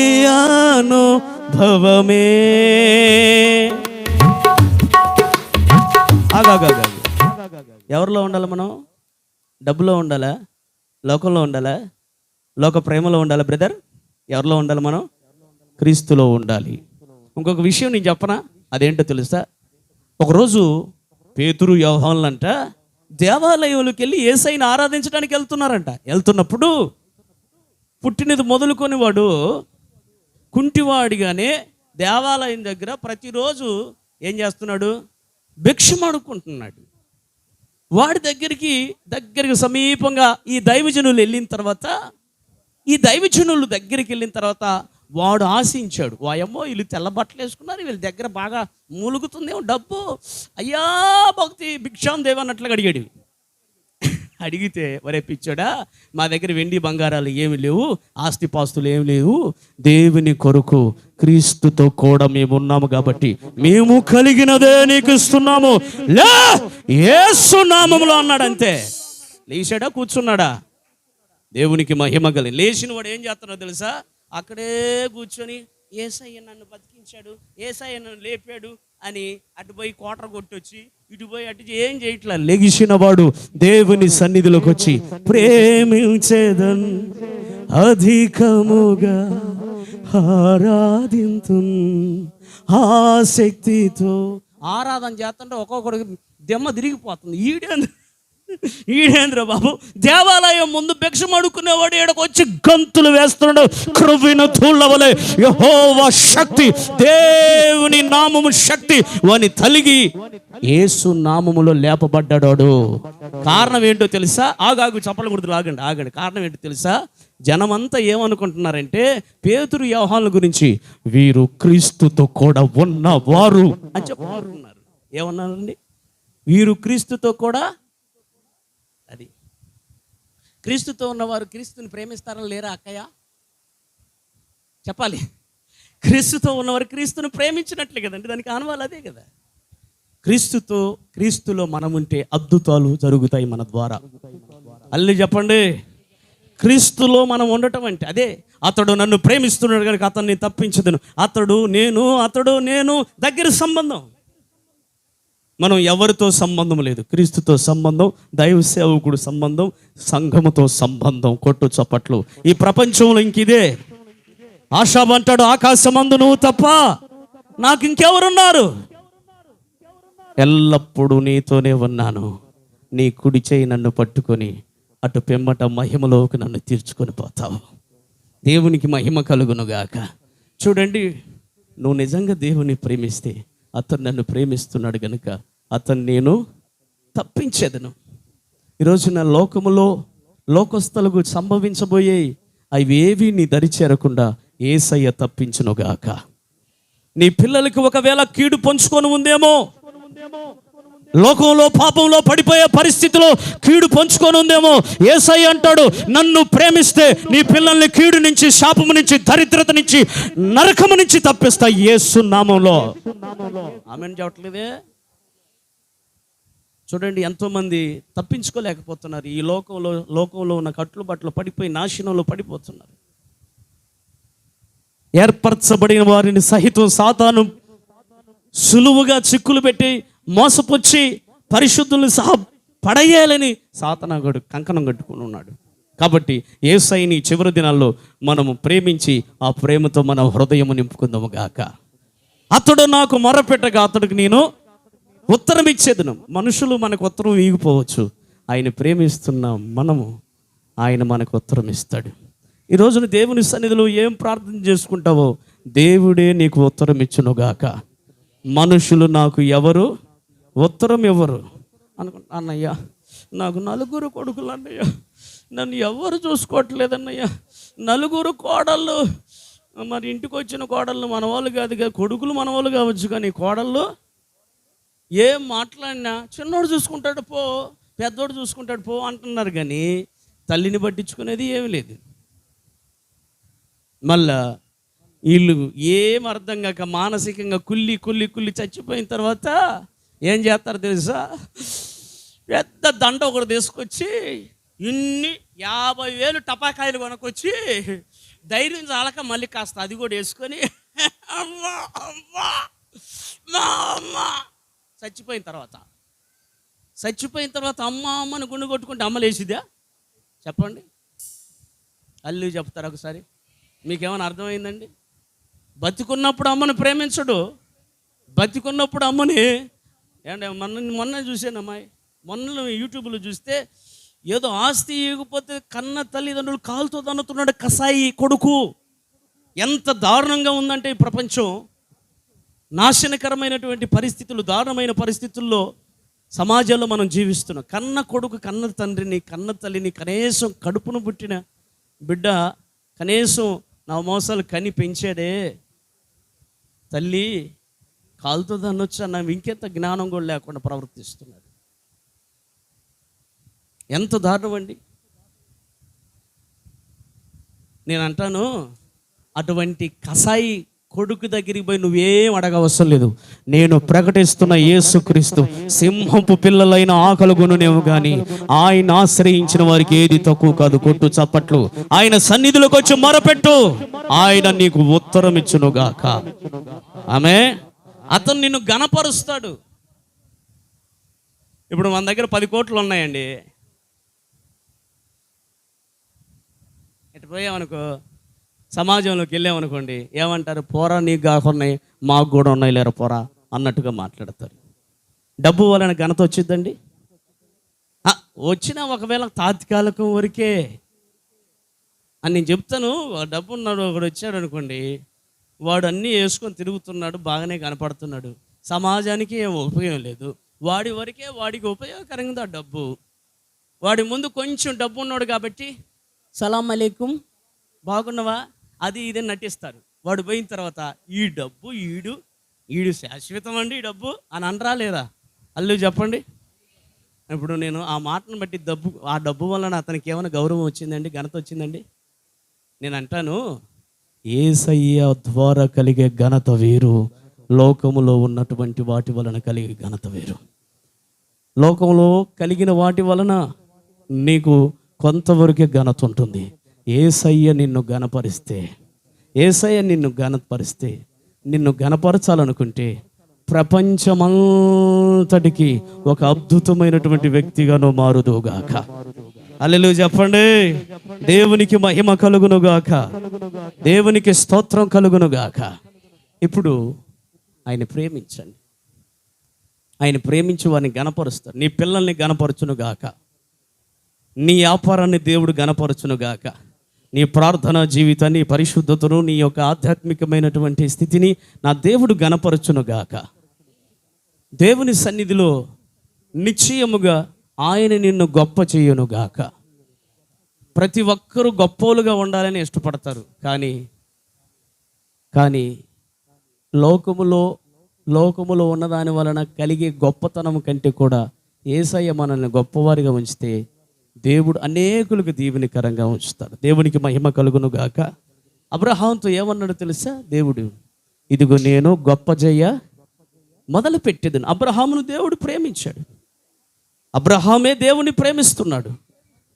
A: ఎవరిలో ఉండాలి మనం? డబ్బులో ఉండాలా? లోకంలో ఉండాలా? లోక ప్రేమలో ఉండాలా? బ్రదర్, ఎవరిలో ఉండాలి మనం? క్రీస్తులో ఉండాలి. ఇంకొక విషయం నేను చెప్పనా, అదేంటో తెలుసా? ఒకరోజు పేతురు యోహానులంట దేవాలయంలోకి వెళ్ళి యేసయ్యని ఆరాధించడానికి వెళ్తున్నారంట. వెళ్తున్నప్పుడు పుట్టినది మొదలుకొని వాడు కుంటివాడిగానే దేవాలయం దగ్గర ప్రతిరోజు ఏం చేస్తున్నాడు? భిక్షం అడుక్కుంటున్నాడు. వాడి దగ్గరికి సమీపంగా ఈ దైవజనులు వెళ్ళిన తర్వాత వాడు ఆశించాడు. వాయమ్మో, వీళ్ళు తెల్ల బట్టలు వేసుకున్నారు, వీళ్ళ దగ్గర బాగా మూలుగుతుందేమో డబ్బు, అయ్యా భక్తి భిక్షాం దేవ అన్నట్లుగా అడిగాడు. అడిగితే, వరే పిచ్చోడా, మా దగ్గర వెండి బంగారాలు ఏమి లేవు, ఆస్తిపాస్తులు ఏమి లేవు, దేవుని కొరకు క్రీస్తుతో కూడా మేము ఉన్నాము కాబట్టి మేము కలిగినదే నీకు ఇస్తున్నాము, లే యేసు నామములో అన్నాడు. అంతే. లేచాడా? కూర్చున్నాడా? దేవునికి మహిమ కలిగి లేచిన వాడు ఏం చేస్తున్నాడో తెలుసా? అక్కడే కూర్చొని యేసయ్య నన్ను బతికించాడు, యేసయ్య నన్ను లేపాడు అని అటు పోయి కోటర కొట్టొచ్చి ఇటు పోయి అటు ఏం చేయట్లా. లెగిసిన వాడు దేవుని సన్నిధిలోకి వచ్చి ప్రేమించేదన్ అధికముగా ఆరాధింతున్ ఆసక్తితో. ఆరాధన చేస్తుంటే ఒక్కొక్కడికి దెమ్మ తిరిగిపోతుంది. ఈడేంద్ర బాబు, దేవాలయం ముందు భిక్షం అడుక్కునేవాడు ఈడకు వచ్చి గంతులు వేస్తున్నాడు. క్రొవ్విన తూళ్ళ వలె యెహోవా శక్తి, దేవుని నామము శక్తి వాని తలిగి యేసు నామములో లేపబడ్డాడు. కారణం ఏంటో తెలుసా? ఆగాగు చప్పల గుర్తులు ఆగండి. కారణం ఏంటో తెలుసా? జనమంతా ఏమనుకుంటున్నారంటే పేతురు యోహానుల గురించి, వీరు క్రీస్తుతో కూడా ఉన్నవారు అని చెప్పుకుంటున్నారు. ఏమన్నారండి? వీరు క్రీస్తుతో కూడా, అది క్రీస్తుతో ఉన్నవారు క్రీస్తుని ప్రేమిస్తారని లేరా అక్కయ్య? చెప్పాలి. క్రీస్తుతో ఉన్నవారు క్రీస్తుని ప్రేమించినట్లే కదండి, దానికి ఆనవాళ్ళు అదే కదా. క్రీస్తులో మనం ఉంటే అద్భుతాలు జరుగుతాయి మన ద్వారా. అల్లి చెప్పండి. క్రీస్తులో మనం ఉండటం అంటే అదే. అతడు నన్ను ప్రేమిస్తున్నాడు కనుక అతన్ని తప్పించదును. అతడు నేను దగ్గర సంబంధం. మనం ఎవరితో సంబంధం లేదు, క్రీస్తుతో సంబంధం, దైవ సేవకుడు సంబంధం, సంఘముతో సంబంధం. కొట్టు చప్పట్లు. ఈ ప్రపంచంలో ఇంకిదే. ఆషాబు అంటాడు, ఆకాశమందు నువ్వు తప్ప నాకు ఇంకెవరున్నారు? ఎల్లప్పుడూ నీతోనే ఉన్నాను, నీ కుడి చేయి నన్ను పట్టుకొని అటు పిమ్మట మహిమలోకి నన్ను తీర్చుకొని పోతావు. దేవునికి మహిమ కలుగునుగాక. చూడండి, నువ్వు నిజంగా దేవుని ప్రేమిస్తే అతను నన్ను ప్రేమిస్తున్నాడు కనుక అతను నేను తప్పించేదను. ఈరోజు నా లోకములో లోకస్తులకు సంభవించబోయే అవి ఏవి నీ దరి చేరకుండా యేసయ్య తప్పించునుగాక. నీ పిల్లలకి ఒకవేళ కీడు పంచుకొని ఉందేమో, లోకంలో పాపంలో పడిపోయే పరిస్థితిలో కీడు పంచుకొని ఉందేమో, యేసయ్య అంటాడు, నన్ను ప్రేమిస్తే నీ పిల్లల్ని కీడు నుంచి, శాపము నుంచి, దరిద్రత నుంచి, నరకము నుంచి తప్పిస్తా యేసు నామంలో. ఆమేన్ చెప్పట్లేదే? చూడండి, ఎంతోమంది తప్పించుకోలేకపోతున్నారు. ఈ లోకంలో ఉన్న కట్లు బట్టలు పడిపోయి నాశనంలో పడిపోతున్నారు. ఏర్పరచబడిన వారిని సహితం సాతాను సులువుగా చిక్కులు పెట్టి మోసపుచ్చి పరిశుద్ధుల్ని సహా పడేయాలని సాతానుగాడు కంకణం కట్టుకుని ఉన్నాడు. కాబట్టి యేసయ్యని చివరి దినాల్లో మనము ప్రేమించి ఆ ప్రేమతో మన హృదయము నింపుకుందాము గాక. అతడు నాకు మొరపెట్టగా అతడికి నేను ఉత్తరం ఇచ్చేదను. మనుషులు మనకు ఉత్తరం ఇవ్వకపోవచ్చు, ఆయన ప్రేమిస్తున్న మనము ఆయన మనకు ఉత్తరం ఇస్తాడు. ఈ రోజున దేవుని సన్నిధిలో ఏం ప్రార్థన చేసుకుంటావో దేవుడే నీకు ఉత్తరం ఇచ్చునుగాక. మనుషులు నాకు ఎవరు ఉత్తరం ఎవరు అన్నయ్య, నాకు 4 కొడుకులు అన్నయ్య, నన్ను ఎవరు చూసుకోవట్లేదన్నయ్య, 4 కోడళ్ళు, మరి ఇంటికి వచ్చిన కోడళ్ళు మన వాళ్ళు కాదు కదా, కొడుకులు మన వాళ్ళు కావచ్చు, కానీ కోడళ్ళు ఏం మాట్లాడినా చిన్నోడు చూసుకుంటాడు పో, పెద్దోడు చూసుకుంటాడు పో అంటున్నారు, కానీ తల్లిని పట్టించుకునేది ఏమీ లేదు. మళ్ళా వీళ్ళు ఏం అర్థం కాక మానసికంగా కుల్లి చచ్చిపోయిన తర్వాత ఏం చేస్తారు తెలుసా? పెద్ద దండ ఒకటి తీసుకొచ్చి ఇన్ని 50,000 టపాకాయలు కొనుక్కొచ్చి ధైర్యం చాలక మళ్ళీ కాస్త అది కూడా వేసుకొని అమ్మా అమ్మా మా అమ్మ చచ్చిపోయిన తర్వాత అమ్మని గుండె కొట్టుకుంటే అమ్మలేసిదా? చెప్పండి, అల్లు చెప్తారు ఒకసారి. మీకేమైనా అర్థమైందండి? బతికున్నప్పుడు అమ్మని ప్రేమించడు, బతికున్నప్పుడు అమ్మని ఏంటంటే మొన్న చూసాను అమ్మాయి, మొన్న యూట్యూబ్లో చూస్తే ఏదో ఆస్తి ఇవ్వకపోతే కన్న తల్లిదండ్రులు కాలుతో తన్నుతున్నాడు కసాయి కొడుకు. ఎంత దారుణంగా ఉందంటే ఈ ప్రపంచం. నాశనకరమైనటువంటి పరిస్థితులు, దారుణమైన పరిస్థితుల్లో సమాజంలో మనం జీవిస్తున్నాం. కన్న కొడుకు కన్న తండ్రిని, కన్న తల్లిని, కనీసం కడుపును పుట్టిన బిడ్డ కనీసం నా మోసాలు కని పెంచాడే తల్లి కాలుతో దన్నొచ్చు అన్న ఇంకెంత జ్ఞానం కూడా లేకుండా ప్రవర్తిస్తున్నాడు. ఎంత దారుణం అండి. నేను అంటాను, అటువంటి కసాయి కొడుకు దగ్గరికి పోయి నువ్వేం అడగవసరం లేదు. నేను ప్రకటిస్తున్న యేసుక్రీస్తు సింహపు పిల్లలైన ఆకలిగొనునేమో కానీ ఆయన ఆశ్రయించిన వారికి ఏది తక్కువ కాదు. కొట్టు చప్పట్లు. ఆయన సన్నిధిలోకి వచ్చి మొరపెట్టు, ఆయన నీకు ఉత్తరం ఇచ్చునుగాక. ఆమె అతను నిన్ను గణపరుస్తాడు. ఇప్పుడు మన దగ్గర 10 కోట్లు ఉన్నాయండి, ఇటు పోయామనుకో, సమాజంలోకి వెళ్ళామనుకోండి, ఏమంటారు? పోరా, నీకు కాకున్నాయి, మాకు కూడా ఉన్నాయి లేరా పోరా అన్నట్టుగా మాట్లాడతారు. డబ్బు వలన ఘనత వచ్చిందండి? వచ్చినా ఒకవేళ తాత్కాలికం వరకే అని నేను చెప్తాను. డబ్బు ఉన్నాడు ఒకడు వచ్చాడు అనుకోండి, వాడు అన్నీ వేసుకొని తిరుగుతున్నాడు, బాగానే కనపడుతున్నాడు, సమాజానికి ఏం ఉపయోగం లేదు, వాడి వరకే వాడికి ఉపయోగకరంగా డబ్బు. వాడి ముందు కొంచెం డబ్బు ఉన్నాడు కాబట్టి సలాం అలైకుం, బాగున్నావా, అది ఇదే నటిస్తారు. వాడు పోయిన తర్వాత ఈ డబ్బు ఈడు శాశ్వతం అండి ఈ డబ్బు అని అనరా లేదా? అల్లు చెప్పండి. ఇప్పుడు నేను ఆ మాటను బట్టి ఆ డబ్బు వలన అతనికి ఏమైనా గౌరవం వచ్చిందండి, ఘనత వచ్చిందండి? నేను అంటాను, యేసయ్య ద్వారా కలిగే ఘనత వేరు, లోకములో ఉన్నటువంటి వాటి వలన కలిగే ఘనత వేరు. లోకంలో కలిగిన వాటి వలన నీకు కొంతవరకే ఘనత ఉంటుంది. యేసయ్య నిన్ను ఘనపరిస్తే, నిన్ను ఘనపరచాలనుకుంటే ప్రపంచమంతటికి ఒక అద్భుతమైనటువంటి వ్యక్తిగా నువ్వు మారుదువుగాక. హల్లెలూయా చెప్పండి. దేవునికి మహిమ కలుగునుగాక, దేవునికి స్తోత్రం కలుగునుగాక. ఇప్పుడు ఆయన ప్రేమించండి. ఆయన ప్రేమించి వారిని గణపరుస్తారు. నీ పిల్లల్ని గణపరచునుగాక, నీ వ్యాపారాన్ని దేవుడు గణపరచునుగాక, నీ ప్రార్థనా జీవితాన్ని, పరిశుద్ధతను, నీ యొక్క ఆధ్యాత్మికమైనటువంటి స్థితిని నా దేవుడు గణపరచునుగాక. దేవుని సన్నిధిలో నిశ్చయముగా ఆయన నిన్ను గొప్ప చేయునుగాక. ప్రతి ఒక్కరూ గొప్పోలుగా ఉండాలని ఇష్టపడతారు, కానీ లోకములో ఉన్నదాని వలన కలిగే గొప్పతనం కంటే కూడా యేసయ్య మనల్ని గొప్పవారిగా ఉంచితే దేవుడు అనేకులకు దీవెనకరంగా ఉంచుతాడు. దేవునికి మహిమ కలుగునుగాక. అబ్రహాంతో ఏమన్నాడు తెలుసా? దేవుడు, ఇదిగో నేను గొప్ప జయ మొదలు పెట్టేదని. అబ్రహామును దేవుడు ప్రేమించాడు. అబ్రహామే దేవుని ప్రేమిస్తున్నాడు.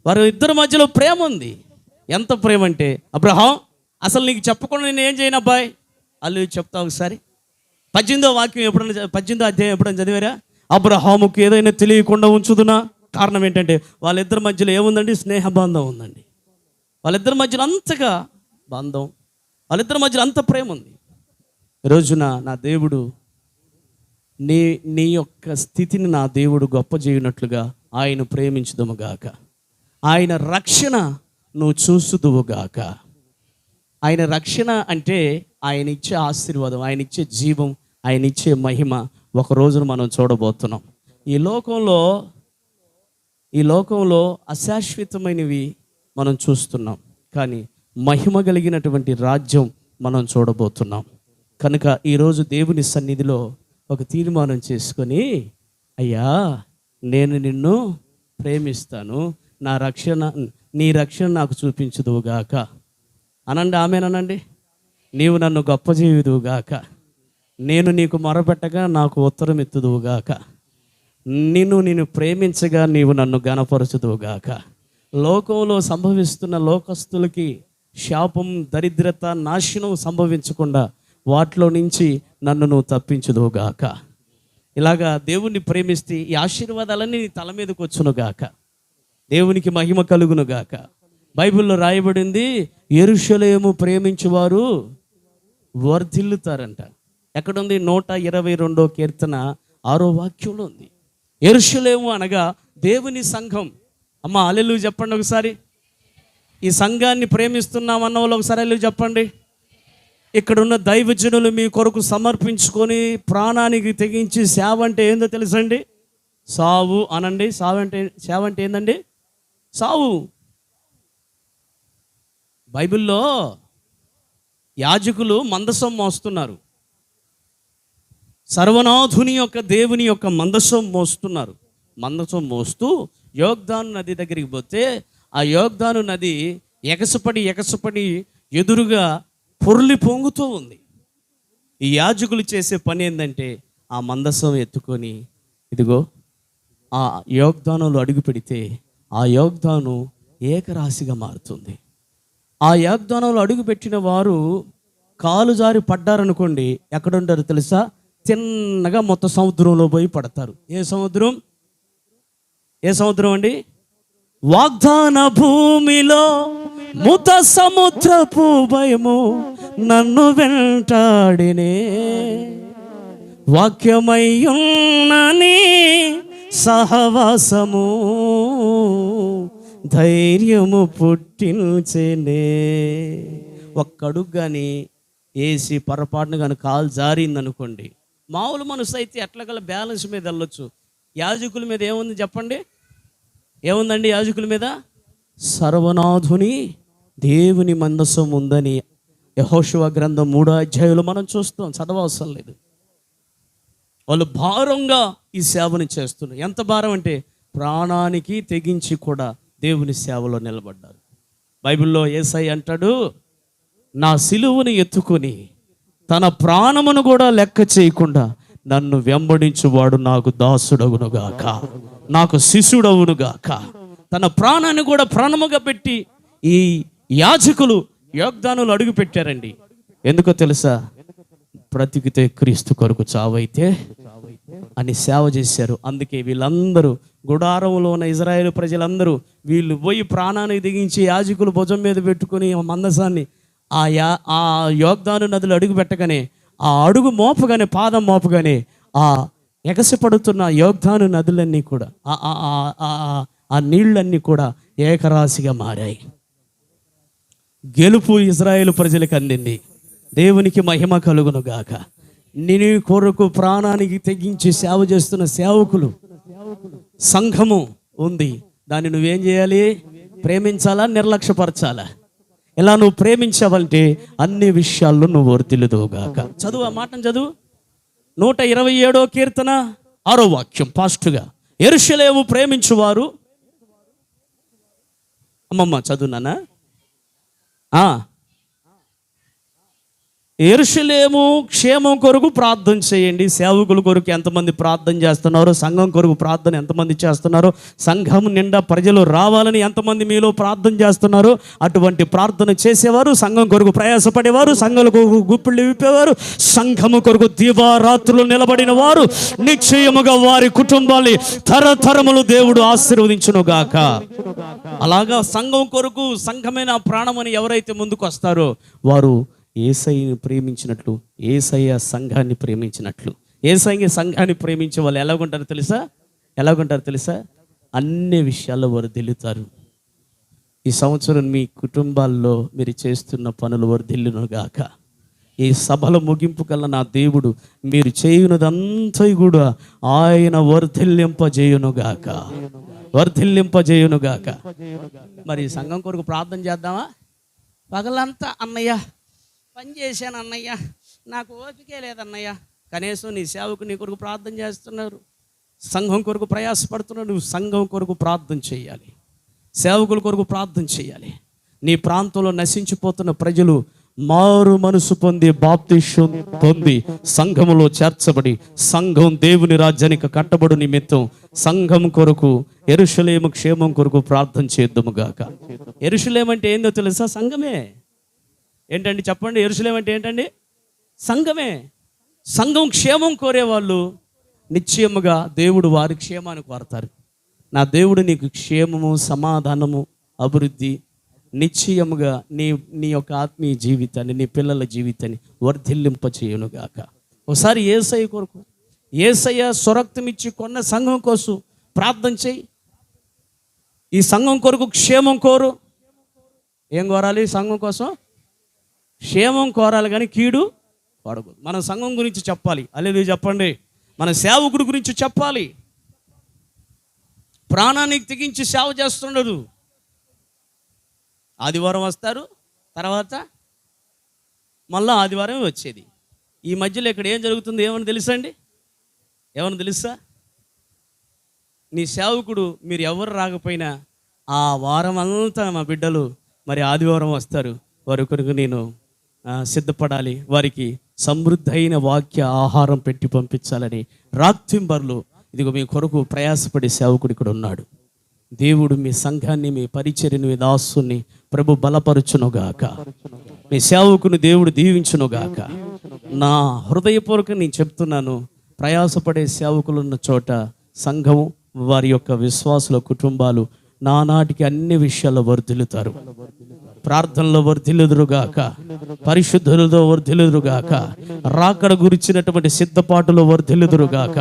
A: వారి ఇద్దరి మధ్యలో ప్రేమ ఉంది. ఎంత ప్రేమ అంటే, అబ్రహాం అసలు నీకు చెప్పకుండా నేను ఏం చేయను అబ్బాయి. అల్లు చెప్తా ఒకసారి. 18వ వాక్యం ఎప్పుడైనా, 18వ అధ్యాయం ఎప్పుడైనా చదివారా? అబ్రహాముకు ఏదైనా తెలియకుండా ఉంచుదునా? కారణం ఏంటంటే వాళ్ళిద్దరి మధ్యలో ఏముందండి? స్నేహబంధం ఉందండి. వాళ్ళిద్దరి మధ్యలో అంతగా బంధం, వాళ్ళిద్దరి మధ్యలో అంత ప్రేమ ఉంది. ఈరోజున నా దేవుడు నీ యొక్క స్థితిని నా దేవుడు గొప్ప చేయనట్లుగా ఆయన ప్రేమించుదుముగాక. ఆయన రక్షణ నువ్వు చూసుదువుగాక. ఆయన రక్షణ అంటే ఆయన ఇచ్చే ఆశీర్వాదం, ఆయన ఇచ్చే జీవం, ఆయన ఇచ్చే మహిమ ఒక రోజున మనం చూడబోతున్నాం. ఈ లోకంలో అశాశ్వతమైనవి మనం చూస్తున్నాం, కానీ మహిమ కలిగినటువంటి రాజ్యం మనం చూడబోతున్నాం. కనుక ఈరోజు దేవుని సన్నిధిలో ఒక తీర్మానం చేసుకొని, అయ్యా నేను నిన్ను ప్రేమిస్తాను, నీ రక్షణ నాకు చూపించుదువుగాక అనండి. ఆమేనండి. నీవు నన్ను గొప్ప చేయుదువుగాక. నేను నీకు మొరపెట్టగా నాకు ఉత్తరం ఎత్తుదువుగాక. నేను ప్రేమించగా నీవు నన్ను ఘనపరచుదువుగాక. లోకంలో సంభవిస్తున్న లోకస్తులకి శాపం, దరిద్రత, నాశనం సంభవించకుండా వాటిలో నుంచి నన్ను నువ్వు తప్పించుదువుగాక. ఇలాగా దేవుణ్ణి ప్రేమిస్తే ఈ ఆశీర్వాదాలన్నీ నీ తల మీదకి వచ్చునుగాక. దేవునికి మహిమ కలుగునుగాక. బైబిల్లో రాయబడింది, యెరూషలేము ప్రేమించువారు వర్ధిల్లుతారంట. ఎక్కడుంది? 122వ కీర్తన 6వ వాక్యంలో ఉంది. యెరూషలేము అనగా దేవుని సంఘం. అమ్మ హల్లెలూయా చెప్పండి ఒకసారి. ఈ సంఘాన్ని ప్రేమిస్తున్నామన్న వాళ్ళు ఒకసారి హల్లెలూయా చెప్పండి. ఇక్కడున్న దైవజనులు మీ కొరకు సమర్పించుకొని ప్రాణానికి తెగించి సేవ అంటే ఏందో తెలుసండి? సావు అనండి. సేవ అంటే ఏందండి? సావు. బైబిల్లో యాజకులు మందసం మోస్తున్నారు. సర్వనాథుని యొక్క దేవుని యొక్క మందసం మోస్తున్నారు. మందసం మోస్తూ యోర్దాను నది దగ్గరికి పోతే ఆ యోర్దాను నది ఎగసపడి ఎదురుగా పొర్లి పొంగుతూ ఉంది. ఈ యాజకులు చేసే పని ఏంటంటే ఆ మందసం ఎత్తుకొని ఇదిగో ఆ యోర్దానులో అడుగు పెడితే ఆ యోర్దాను ఏకరాశిగా మారుతుంది. ఆ యోర్దానులో అడుగు పెట్టిన వారు కాలు జారి పడ్డారనుకోండి, ఎక్కడుంటారు తెలుసా? తిన్నగా మొత్తం సముద్రంలో పోయి పడతారు. ఏ సముద్రం అండి? వాగ్దాన భూమిలో ముత సముద్రపు భయము నన్ను వెంటాడినే, వాక్యమయ్యున్నని సహవాసము ధైర్యము పుట్టించేనే. ఒక్కడుగు కానీ వేసి పొరపాటున కానీ కాలు జారిందనుకోండి, మామూలు మనసు అయితే ఎట్లగల బ్యాలెన్స్ మీద వెళ్ళొచ్చు. యాజకుల మీద ఏముంది చెప్పండి? ఏముందండి యాజకుల మీద? సర్వనాథుని దేవుని మందసం ఉందని యెహోషువ గ్రంథం 3వ అధ్యాయంలో మనం చూస్తాం. చదవవసరం లేదు. వాళ్ళు భారంగా ఈ సేవని చేస్తున్నారు. ఎంత భారం అంటే ప్రాణానికి తెగించి కూడా దేవుని సేవలో నిలబడ్డారు. బైబిల్లో యేసయ్య అంటాడు, నా సిలువను ఎత్తుకొని తన ప్రాణమును కూడా లెక్క చేయకుండా నన్ను వెంబడించువాడు నాకు దాసుడవునుగాక, నాకు శిష్యుడవునుగాక. తన ప్రాణాన్ని కూడా ప్రాణముగా పెట్టి ఈ యాజకులు యోగ్దానులు అడుగు పెట్టారండి. ఎందుకో తెలుసా? బ్రతికితే క్రీస్తు కొరకు, చావైతే అని సేవ చేశారు. అందుకే వీళ్ళందరూ గుడారంలో ఉన్న ఇజ్రాయేలు ప్రజలందరూ వీళ్ళు పోయి ప్రాణానికి దిగించి యాజకులు భుజం మీద పెట్టుకుని మందసాన్ని ఆ యోర్దాను నదులు అడుగు పెట్టగానే, ఆ అడుగు మోపగానే, పాదం మోపగానే ఆ ఎగసిపడుతున్న యోర్దాను నదులన్నీ కూడా ఆ నీళ్ళన్నీ కూడా ఏకరాశిగా మారాయి. గెలుపు ఇజ్రాయేలు ప్రజలకు అందింది. దేవునికి మహిమ కలుగును గాక. నీ కొరకు ప్రాణానికి తెగించి సేవ చేస్తున్న సేవకులు సంఘము ఉంది. దాన్ని నువ్వేం చేయాలి? ప్రేమించాలా, నిర్లక్ష్యపరచాలా? ఇలా నువ్వు ప్రేమించావంటే అన్ని విషయాల్లో నువ్వు వర్ధిల్లుదువుగాక. చదువు, ఆ మాటను చదువు. 127వ కీర్తన 6వ వాక్యం ఫాస్ట్గా. యెరూషలేము ప్రేమించువారు, అమ్మమ్మ చదువునానా. యెరూషలేము క్షేమం కొరకు ప్రార్థన చేయండి. సేవకుల కొరకు ఎంతమంది ప్రార్థన చేస్తున్నారో, సంఘం కొరకు ప్రార్థన ఎంతమంది చేస్తున్నారో, సంఘం నిండా ప్రజలు రావాలని ఎంతమంది మీలో ప్రార్థన చేస్తున్నారో, అటువంటి ప్రార్థన చేసేవారు, సంఘం కొరకు ప్రయాసపడేవారు, సంఘాల కొరకు గుప్పిళ్ళు విప్పేవారు, సంఘము కొరకు దీవారాత్రులు నిలబడిన వారు నిశ్చయముగా వారి కుటుంబాన్ని తరతరములు దేవుడు ఆశీర్వదించునుగాక. అలాగా సంఘం కొరకు, సంఘమైన ప్రాణమని ఎవరైతే ముందుకు వస్తారో వారు యేసయ్యను ప్రేమించినట్లు, యేసయ్య సంఘాన్ని ప్రేమించినట్లు. యేసయ్య సంఘాన్ని ప్రేమించే వాళ్ళు ఎలాగుంటారో తెలుసా? అన్ని విషయాల్లో వర్ధిల్లుతారు. ఈ సంవత్సరం మీ కుటుంబాల్లో మీరు చేస్తున్న పనులు వర్ధిల్లునుగాక. ఈ సభల ముగింపు కల్లా నా దేవుడు మీరు చేయునదంతా కూడా ఆయన వర్ధిల్లింపజేయునుగాక. మరి సంఘం కొరకు ప్రార్థన చేద్దామా? పగలంతా అన్నయ్య పని చేశాను అన్నయ్య, నాకు ఓపికే లేదన్నయ్య. కనీసం నీ సేవకు నీ కొరకు ప్రార్థన చేస్తున్నారు, సంఘం కొరకు ప్రయాసపడుతున్నావు. నువ్వు సంఘం కొరకు ప్రార్థన చేయాలి, సేవకుల కొరకు ప్రార్థన చేయాలి. నీ ప్రాంతంలో నశించిపోతున్న ప్రజలు మారు మనసు పొంది, బాప్తిష్యం పొంది, సంఘములో చేర్చబడి, సంఘం దేవుని రాజ్యానికి కట్టబడు నిమిత్తం సంఘం కొరకు, యెరూషలేము క్షేమం కొరకు ప్రార్థన చేద్దాముగాక. యెరూషలేము అంటే ఏందో తెలుసా? సంఘమే. ఏంటండి చెప్పండి, యెరూషలేము అంటే ఏంటండి? సంఘమే. సంఘం క్షేమం కోరేవాళ్ళు నిశ్చయముగా దేవుడు వారి క్షేమాన్ని కోరతారు. నా దేవుడు నీకు క్షేమము, సమాధానము, అభివృద్ధి నిశ్చయముగా నీ యొక్క ఆత్మీయ జీవితాన్ని, నీ పిల్లల జీవితాన్ని వర్ధిల్లింప చేయునుగాక. ఒకసారి యేసయ్య కొరకు, యేసయ్య స్వరక్తం ఇచ్చి కొన్న సంఘం కోసం ప్రార్థన చేయి. ఈ సంఘం కొరకు క్షేమం కోరు. ఏం కోరాలి? సంఘం కోసం క్షేమం కోరాలి, కానీ కీడు కోరకూడదు. మన సంఘం గురించి చెప్పాలి. అల్లెలూయా చెప్పండి. మన సేవకుడి గురించి చెప్పాలి. ప్రాణానికి తెగించి సేవ చేస్తున్నాడు. ఆదివారం వస్తారు, తర్వాత మళ్ళీ ఆదివారమే వచ్చేది. ఈ మధ్యలో ఇక్కడ ఏం జరుగుతుంది ఏమని తెలుసండి? ఏమని తెలుసా? నీ సేవకుడు మీరు ఎవరు రాకపోయినా ఆ వారం అంతా మా బిడ్డలు మరి ఆదివారం వస్తారు, వారి కొరకు నేను సిద్ధపడాలి, వారికి సమృద్ధి అయిన వాక్య ఆహారం పెట్టి పంపించాలని రాత్రింబర్లు ఇదిగో మీ కొరకు ప్రయాసపడే సేవకుడు ఇక్కడ ఉన్నాడు. దేవుడు మీ సంఘాన్ని, మీ పరిచర్యను, మీ దాసుని ప్రభు బలపరచునుగాక. మీ సేవకుని దేవుడు దీవించునుగాక. నా హృదయపూర్వకంగా నేను చెప్తున్నాను, ప్రయాసపడే సేవకులు ఉన్న చోట సంఘము, వారి యొక్క విశ్వాసుల కుటుంబాలు నానాటికి అన్ని విషయాల్లో వర్ధిల్లుతారు. ప్రార్థనలో వర్ధిల్లుదురుగాక, పరిశుద్ధులతో వర్ధిల్లుదురుగాక, రాకడ గురించినటువంటి సిద్ధపాటులో వర్ధిల్లుదురుగాక.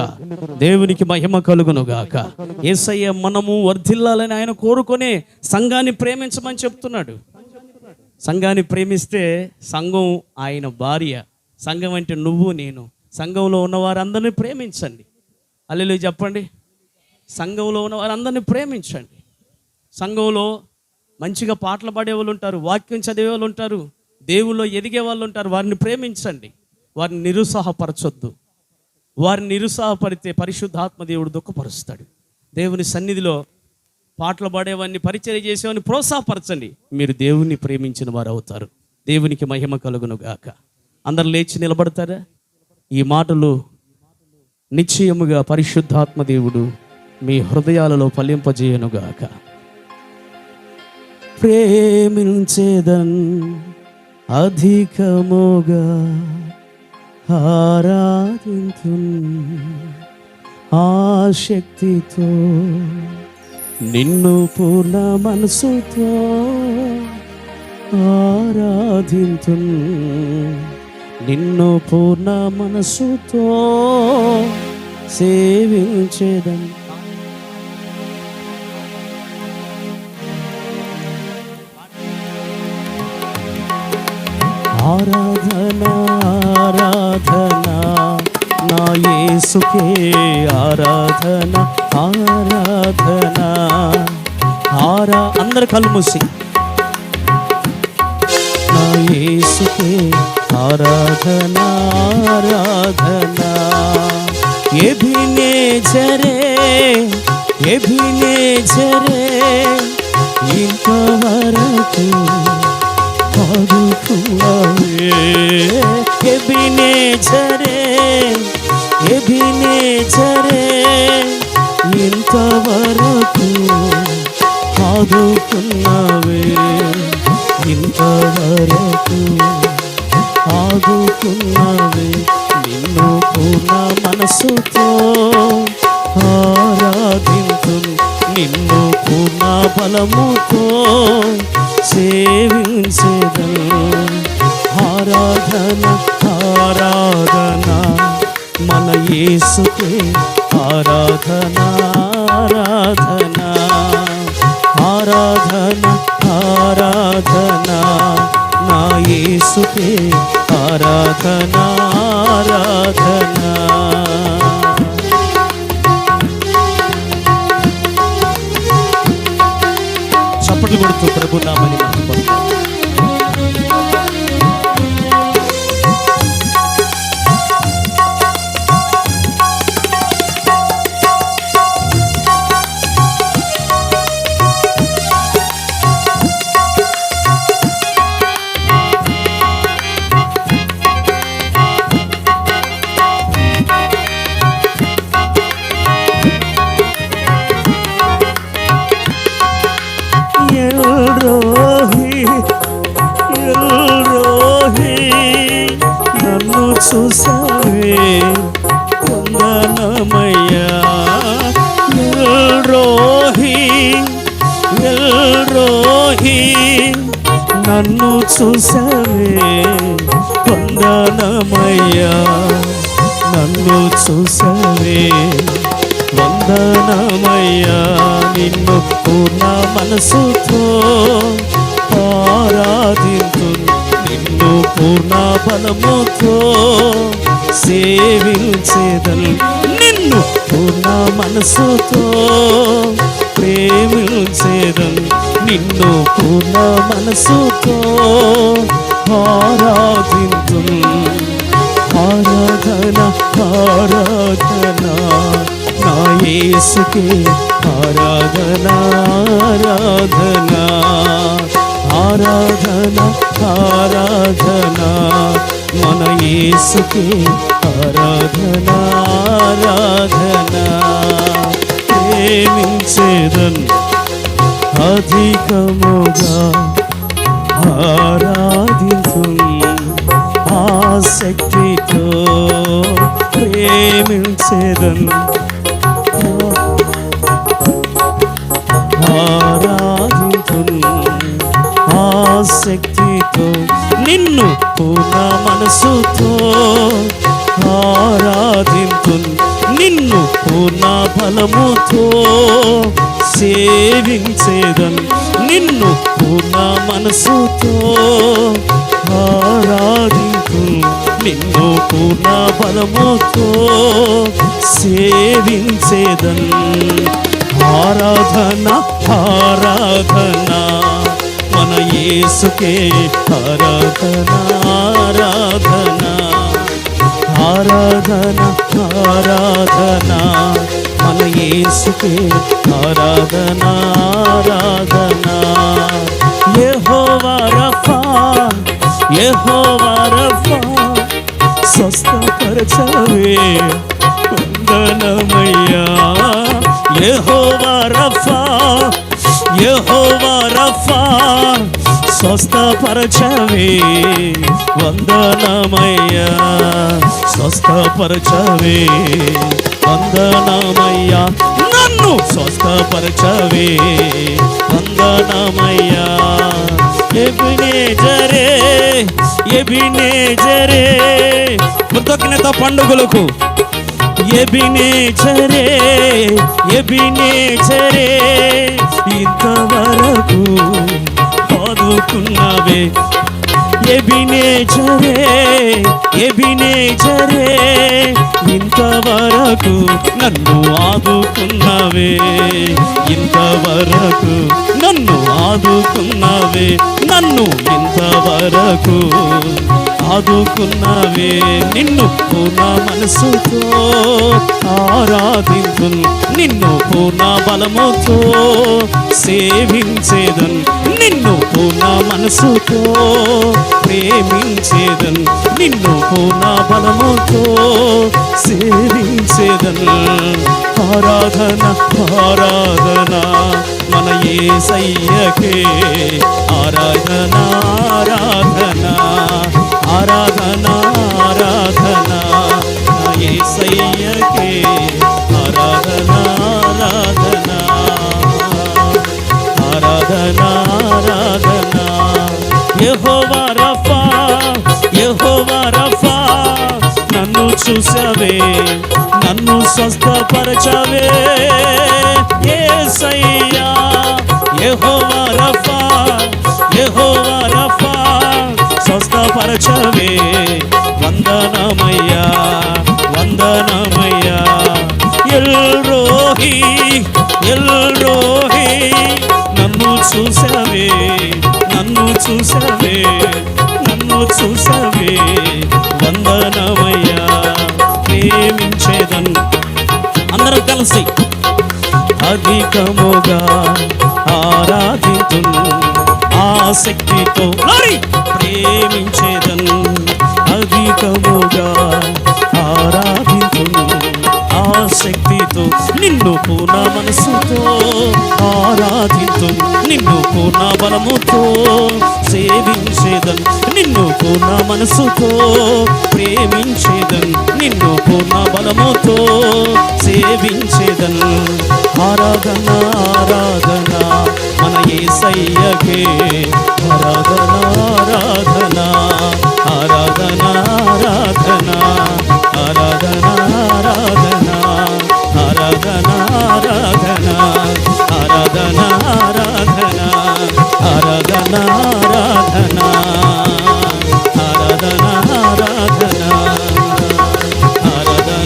A: దేవునికి మహిమ కలుగునుగాక. యేసయ్య మనము వర్ధిల్లాలని ఆయన కోరుకొనే సంఘాన్ని ప్రేమించమని చెప్తున్నాడు. సంఘాన్ని ప్రేమిస్తే సంఘం ఆయన భార్య. సంఘం అంటే నువ్వు నేను. సంఘంలో ఉన్న వారందరినీ ప్రేమించండి. హల్లెలూయా చెప్పండి. సంఘంలో ఉన్న వారందరినీ ప్రేమించండి. సంఘంలో మంచిగా పాటలు పాడే వాళ్ళు ఉంటారు, వాక్యం చదివే వాళ్ళు ఉంటారు, దేవుల్లో ఎదిగే వాళ్ళు ఉంటారు. వారిని ప్రేమించండి, వారిని నిరుత్సాహపరచొద్దు. వారిని నిరుత్సాహపరితే పరిశుద్ధాత్మ దేవుడు దుఃఖపరుస్తాడు. దేవుని సన్నిధిలో పాటలు పాడేవాడిని, పరిచర్య చేసేవాడిని ప్రోత్సాహపరచండి. మీరు దేవుణ్ణి ప్రేమించిన వారు అవుతారు. దేవునికి మహిమ కలుగునుగాక. అందరు లేచి నిలబడతారా? ఈ మాటలు నిశ్చయముగా పరిశుద్ధాత్మ దేవుడు మీ హృదయాలలో ఫలింపజేయనుగాక. ప్రేమించేదన్ అధికముగా ఆరాధింతున్ ఆశక్తితో నిన్ను పూర్ణ మనసుతో ఆరాధింతున్ నిన్ను పూర్ణ మనసుతో సేవించేదం. ఆరాధన ఆరాధన నా యేసుకే ఆరాధన ఆరాధన అందరు కళ్ళు మూసి నా యేసుకే ఆరాధన ఆరాధన. ఎబినేజరే ఎబినేజరే ఇంతవరకు ఆదుకున్నావే. ఎబినేజరే ఎబినేజరే ఇంతవరకు ఆదుకున్నావే. ఇంతవరకు ఆదుకున్నావే. నిన్ను పూర్ణ మనసుతో ఆరాధింతున్ నిన్ను పూర్ణ బలముతో సేవించేదను. ఆరాధన ఆరాధన మన యేసుకే ఆరాధన ఆరాధన ఆరాధన ఆరాధన నా యేసుకే ఆరాధన ఆరాధన. చప్పట్లు కొడుతూ ప్రభు నామని మహిమపడతాం. నన్ను చూసావే వందనమయ్యా. ఎల్రోహి ఎల్రోహి నన్ను చూసావే వందనమయ్యా. నన్ను చూసావే వందనమయ్యా. నిన్ను పూర్ణ మనసుతో ఆరాధింతున్ నిన్ను పూర్ణ బలముతో సేవించేదన్. నిన్ను పూర్ణ మనసుతో ప్రేమించేదన్. నిన్ను పూర్ణ మనసుతో ఆరాధింతున్. ఆరాధన ఆరాధన నా యేసుకే ఆరాధన ఆరాధన ఆరాధన ఆరాధన మన యేసుకే ఆరాధన ఆరాధన. ప్రేమించేదన్ అధికముగా ఆరాధింతున్ ఆసక్తితో ప్రేమించేదన్ ఆరాధింతున్ ఆసక్తితో నిన్ను పూర్ణ మనసుతో ఆరాధింతున్ నిన్ను పూర్ణ బలముతో సేవించేదన్. నిన్ను పూర్ణ మనసుతో ఆరాధింతున్ నిన్ను పూర్ణ బలముతో సేవించేదన్. ఆరాధన ఆరాధన మన యేసుకే ఆరాధన ఆరాధన ఆరాధన ఆరాధన మన యేసుకే ఆరాధన ఆరాధన. యెహోవా రఫా యెహోవా రఫా స్వస్థపరచవే వందనమయ్యా. యెహోవా రఫా యెహోవా రఫా స్వస్థపరచవే వందనమయ్యా, స్వస్థపరచవే వందనమయ్యా, నన్ను స్వస్థపరచవే వందనమయ్యా. ఎబినేజరే ఎబినేజరే కృతజ్ఞత పండుగలకు ఎబినేజరే ఎబినేజరే ఇంతవరకు ఆదుకున్నావే. ఎబినేజరే ఎబినేజరే ఇంతవరకు నన్ను ఆదుకున్నావే, ఇంతవరకు నన్ను ఆదుకున్నావే, నన్ను ఇంతవరకు ఆదుకున్నావే. నిన్ను పూర్ణ మనసుతో ఆరాధింతును, నిన్ను పూర్ణ బలముతో సేవించేదన్, నిన్ను పూర్ణ మనసుతో ప్రేమించేదన్, నిన్ను పూర్ణ బలముతో సేవించేదన్. ఆరాధన ఆరాధన మన యేసయ్యకే, ఆరాధన ఆరాధన ఆరాధన ఆరాధన నా యేసయ్యకే, ఆరాధన ఆరాధన ఆరాధన ఆరాధన. యెహోవా రఫా యెహోవా రఫా నన్ను చూసావే, నన్ను స్వస్థపరచవే యేసయ్యా. యెహోవా రఫా యెహోవా రఫా స్వస్థపరచవే వందనమయ్యా వందనమయ్యా. ఎల్రోహి ఎల్రోహి నన్ను చూసావే, నన్ను చూసావే, నన్ను చూసావే వందనమయ్యా. ప్రేమించేదన్ అందరం కలిసి అధికముగా ఆరాధింతును ఆసక్తితో ప్రేమించేదన్, అధికముగా ఆరాధింతును ఆసక్తితో, నిన్ను పూర్ణ మనసుతో ఆరాధింతును, నిన్ను పూర్ణ బలముతో సేవించేదన్, నిన్ను పూర్ణ మనసుతో ప్రేమించేదన్, నిన్ను పూర్ణ బలముతో సేవించేదన్. ఆరాధన ఆరాధన మన యేసయ్యకే, ఆరాధన ఆరాధన ఆరాధన ఆరాధన ఆరాధన ఆరాధన ఆరాధన ఆరాధన ఆరాధన ఆరాధన ఆరాధన ఆరాధన ఆరాధన ఆరాధన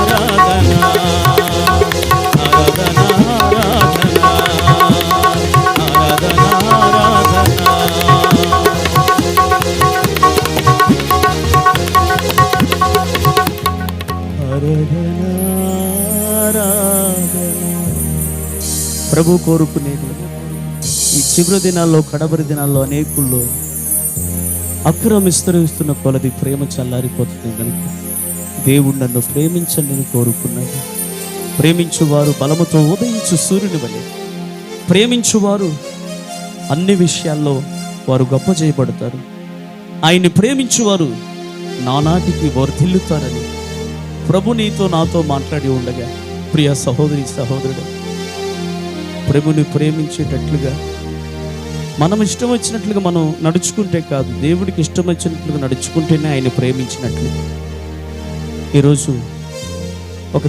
A: ఆరాధన ఆరాధన ఆరాధన ఆరాధన ఆరాధన. ప్రభు కోరుకునేది ఈ చివరి దినాల్లో, కడబరి దినాల్లో అనేకుల్లో అక్రమ విస్తరిస్తున్న కొలది ప్రేమ చల్లారిపోతుంది కనుక దేవుడు నన్ను ప్రేమించండి కోరుకున్నాడు. ప్రేమించువారు బలముతో ఉదయించు సూర్యుని వలె, ప్రేమించువారు అన్ని విషయాల్లో వారు గొప్ప చేయబడతారు. ఆయన్ని ప్రేమించువారు నానాటికి వర్ధిల్లుతారని ప్రభు నీతో నాతో మాట్లాడి ఉండగా, ప్రియ సహోదరి సహోదరుడు, ప్రభుని ప్రేమించేటట్లుగా మనం ఇష్టం వచ్చినట్లుగా మనం నడుచుకుంటే కాదు, దేవుడికి ఇష్టం వచ్చినట్లుగా నడుచుకుంటేనే ఆయన ప్రేమించినట్లు. ఈరోజు ఒక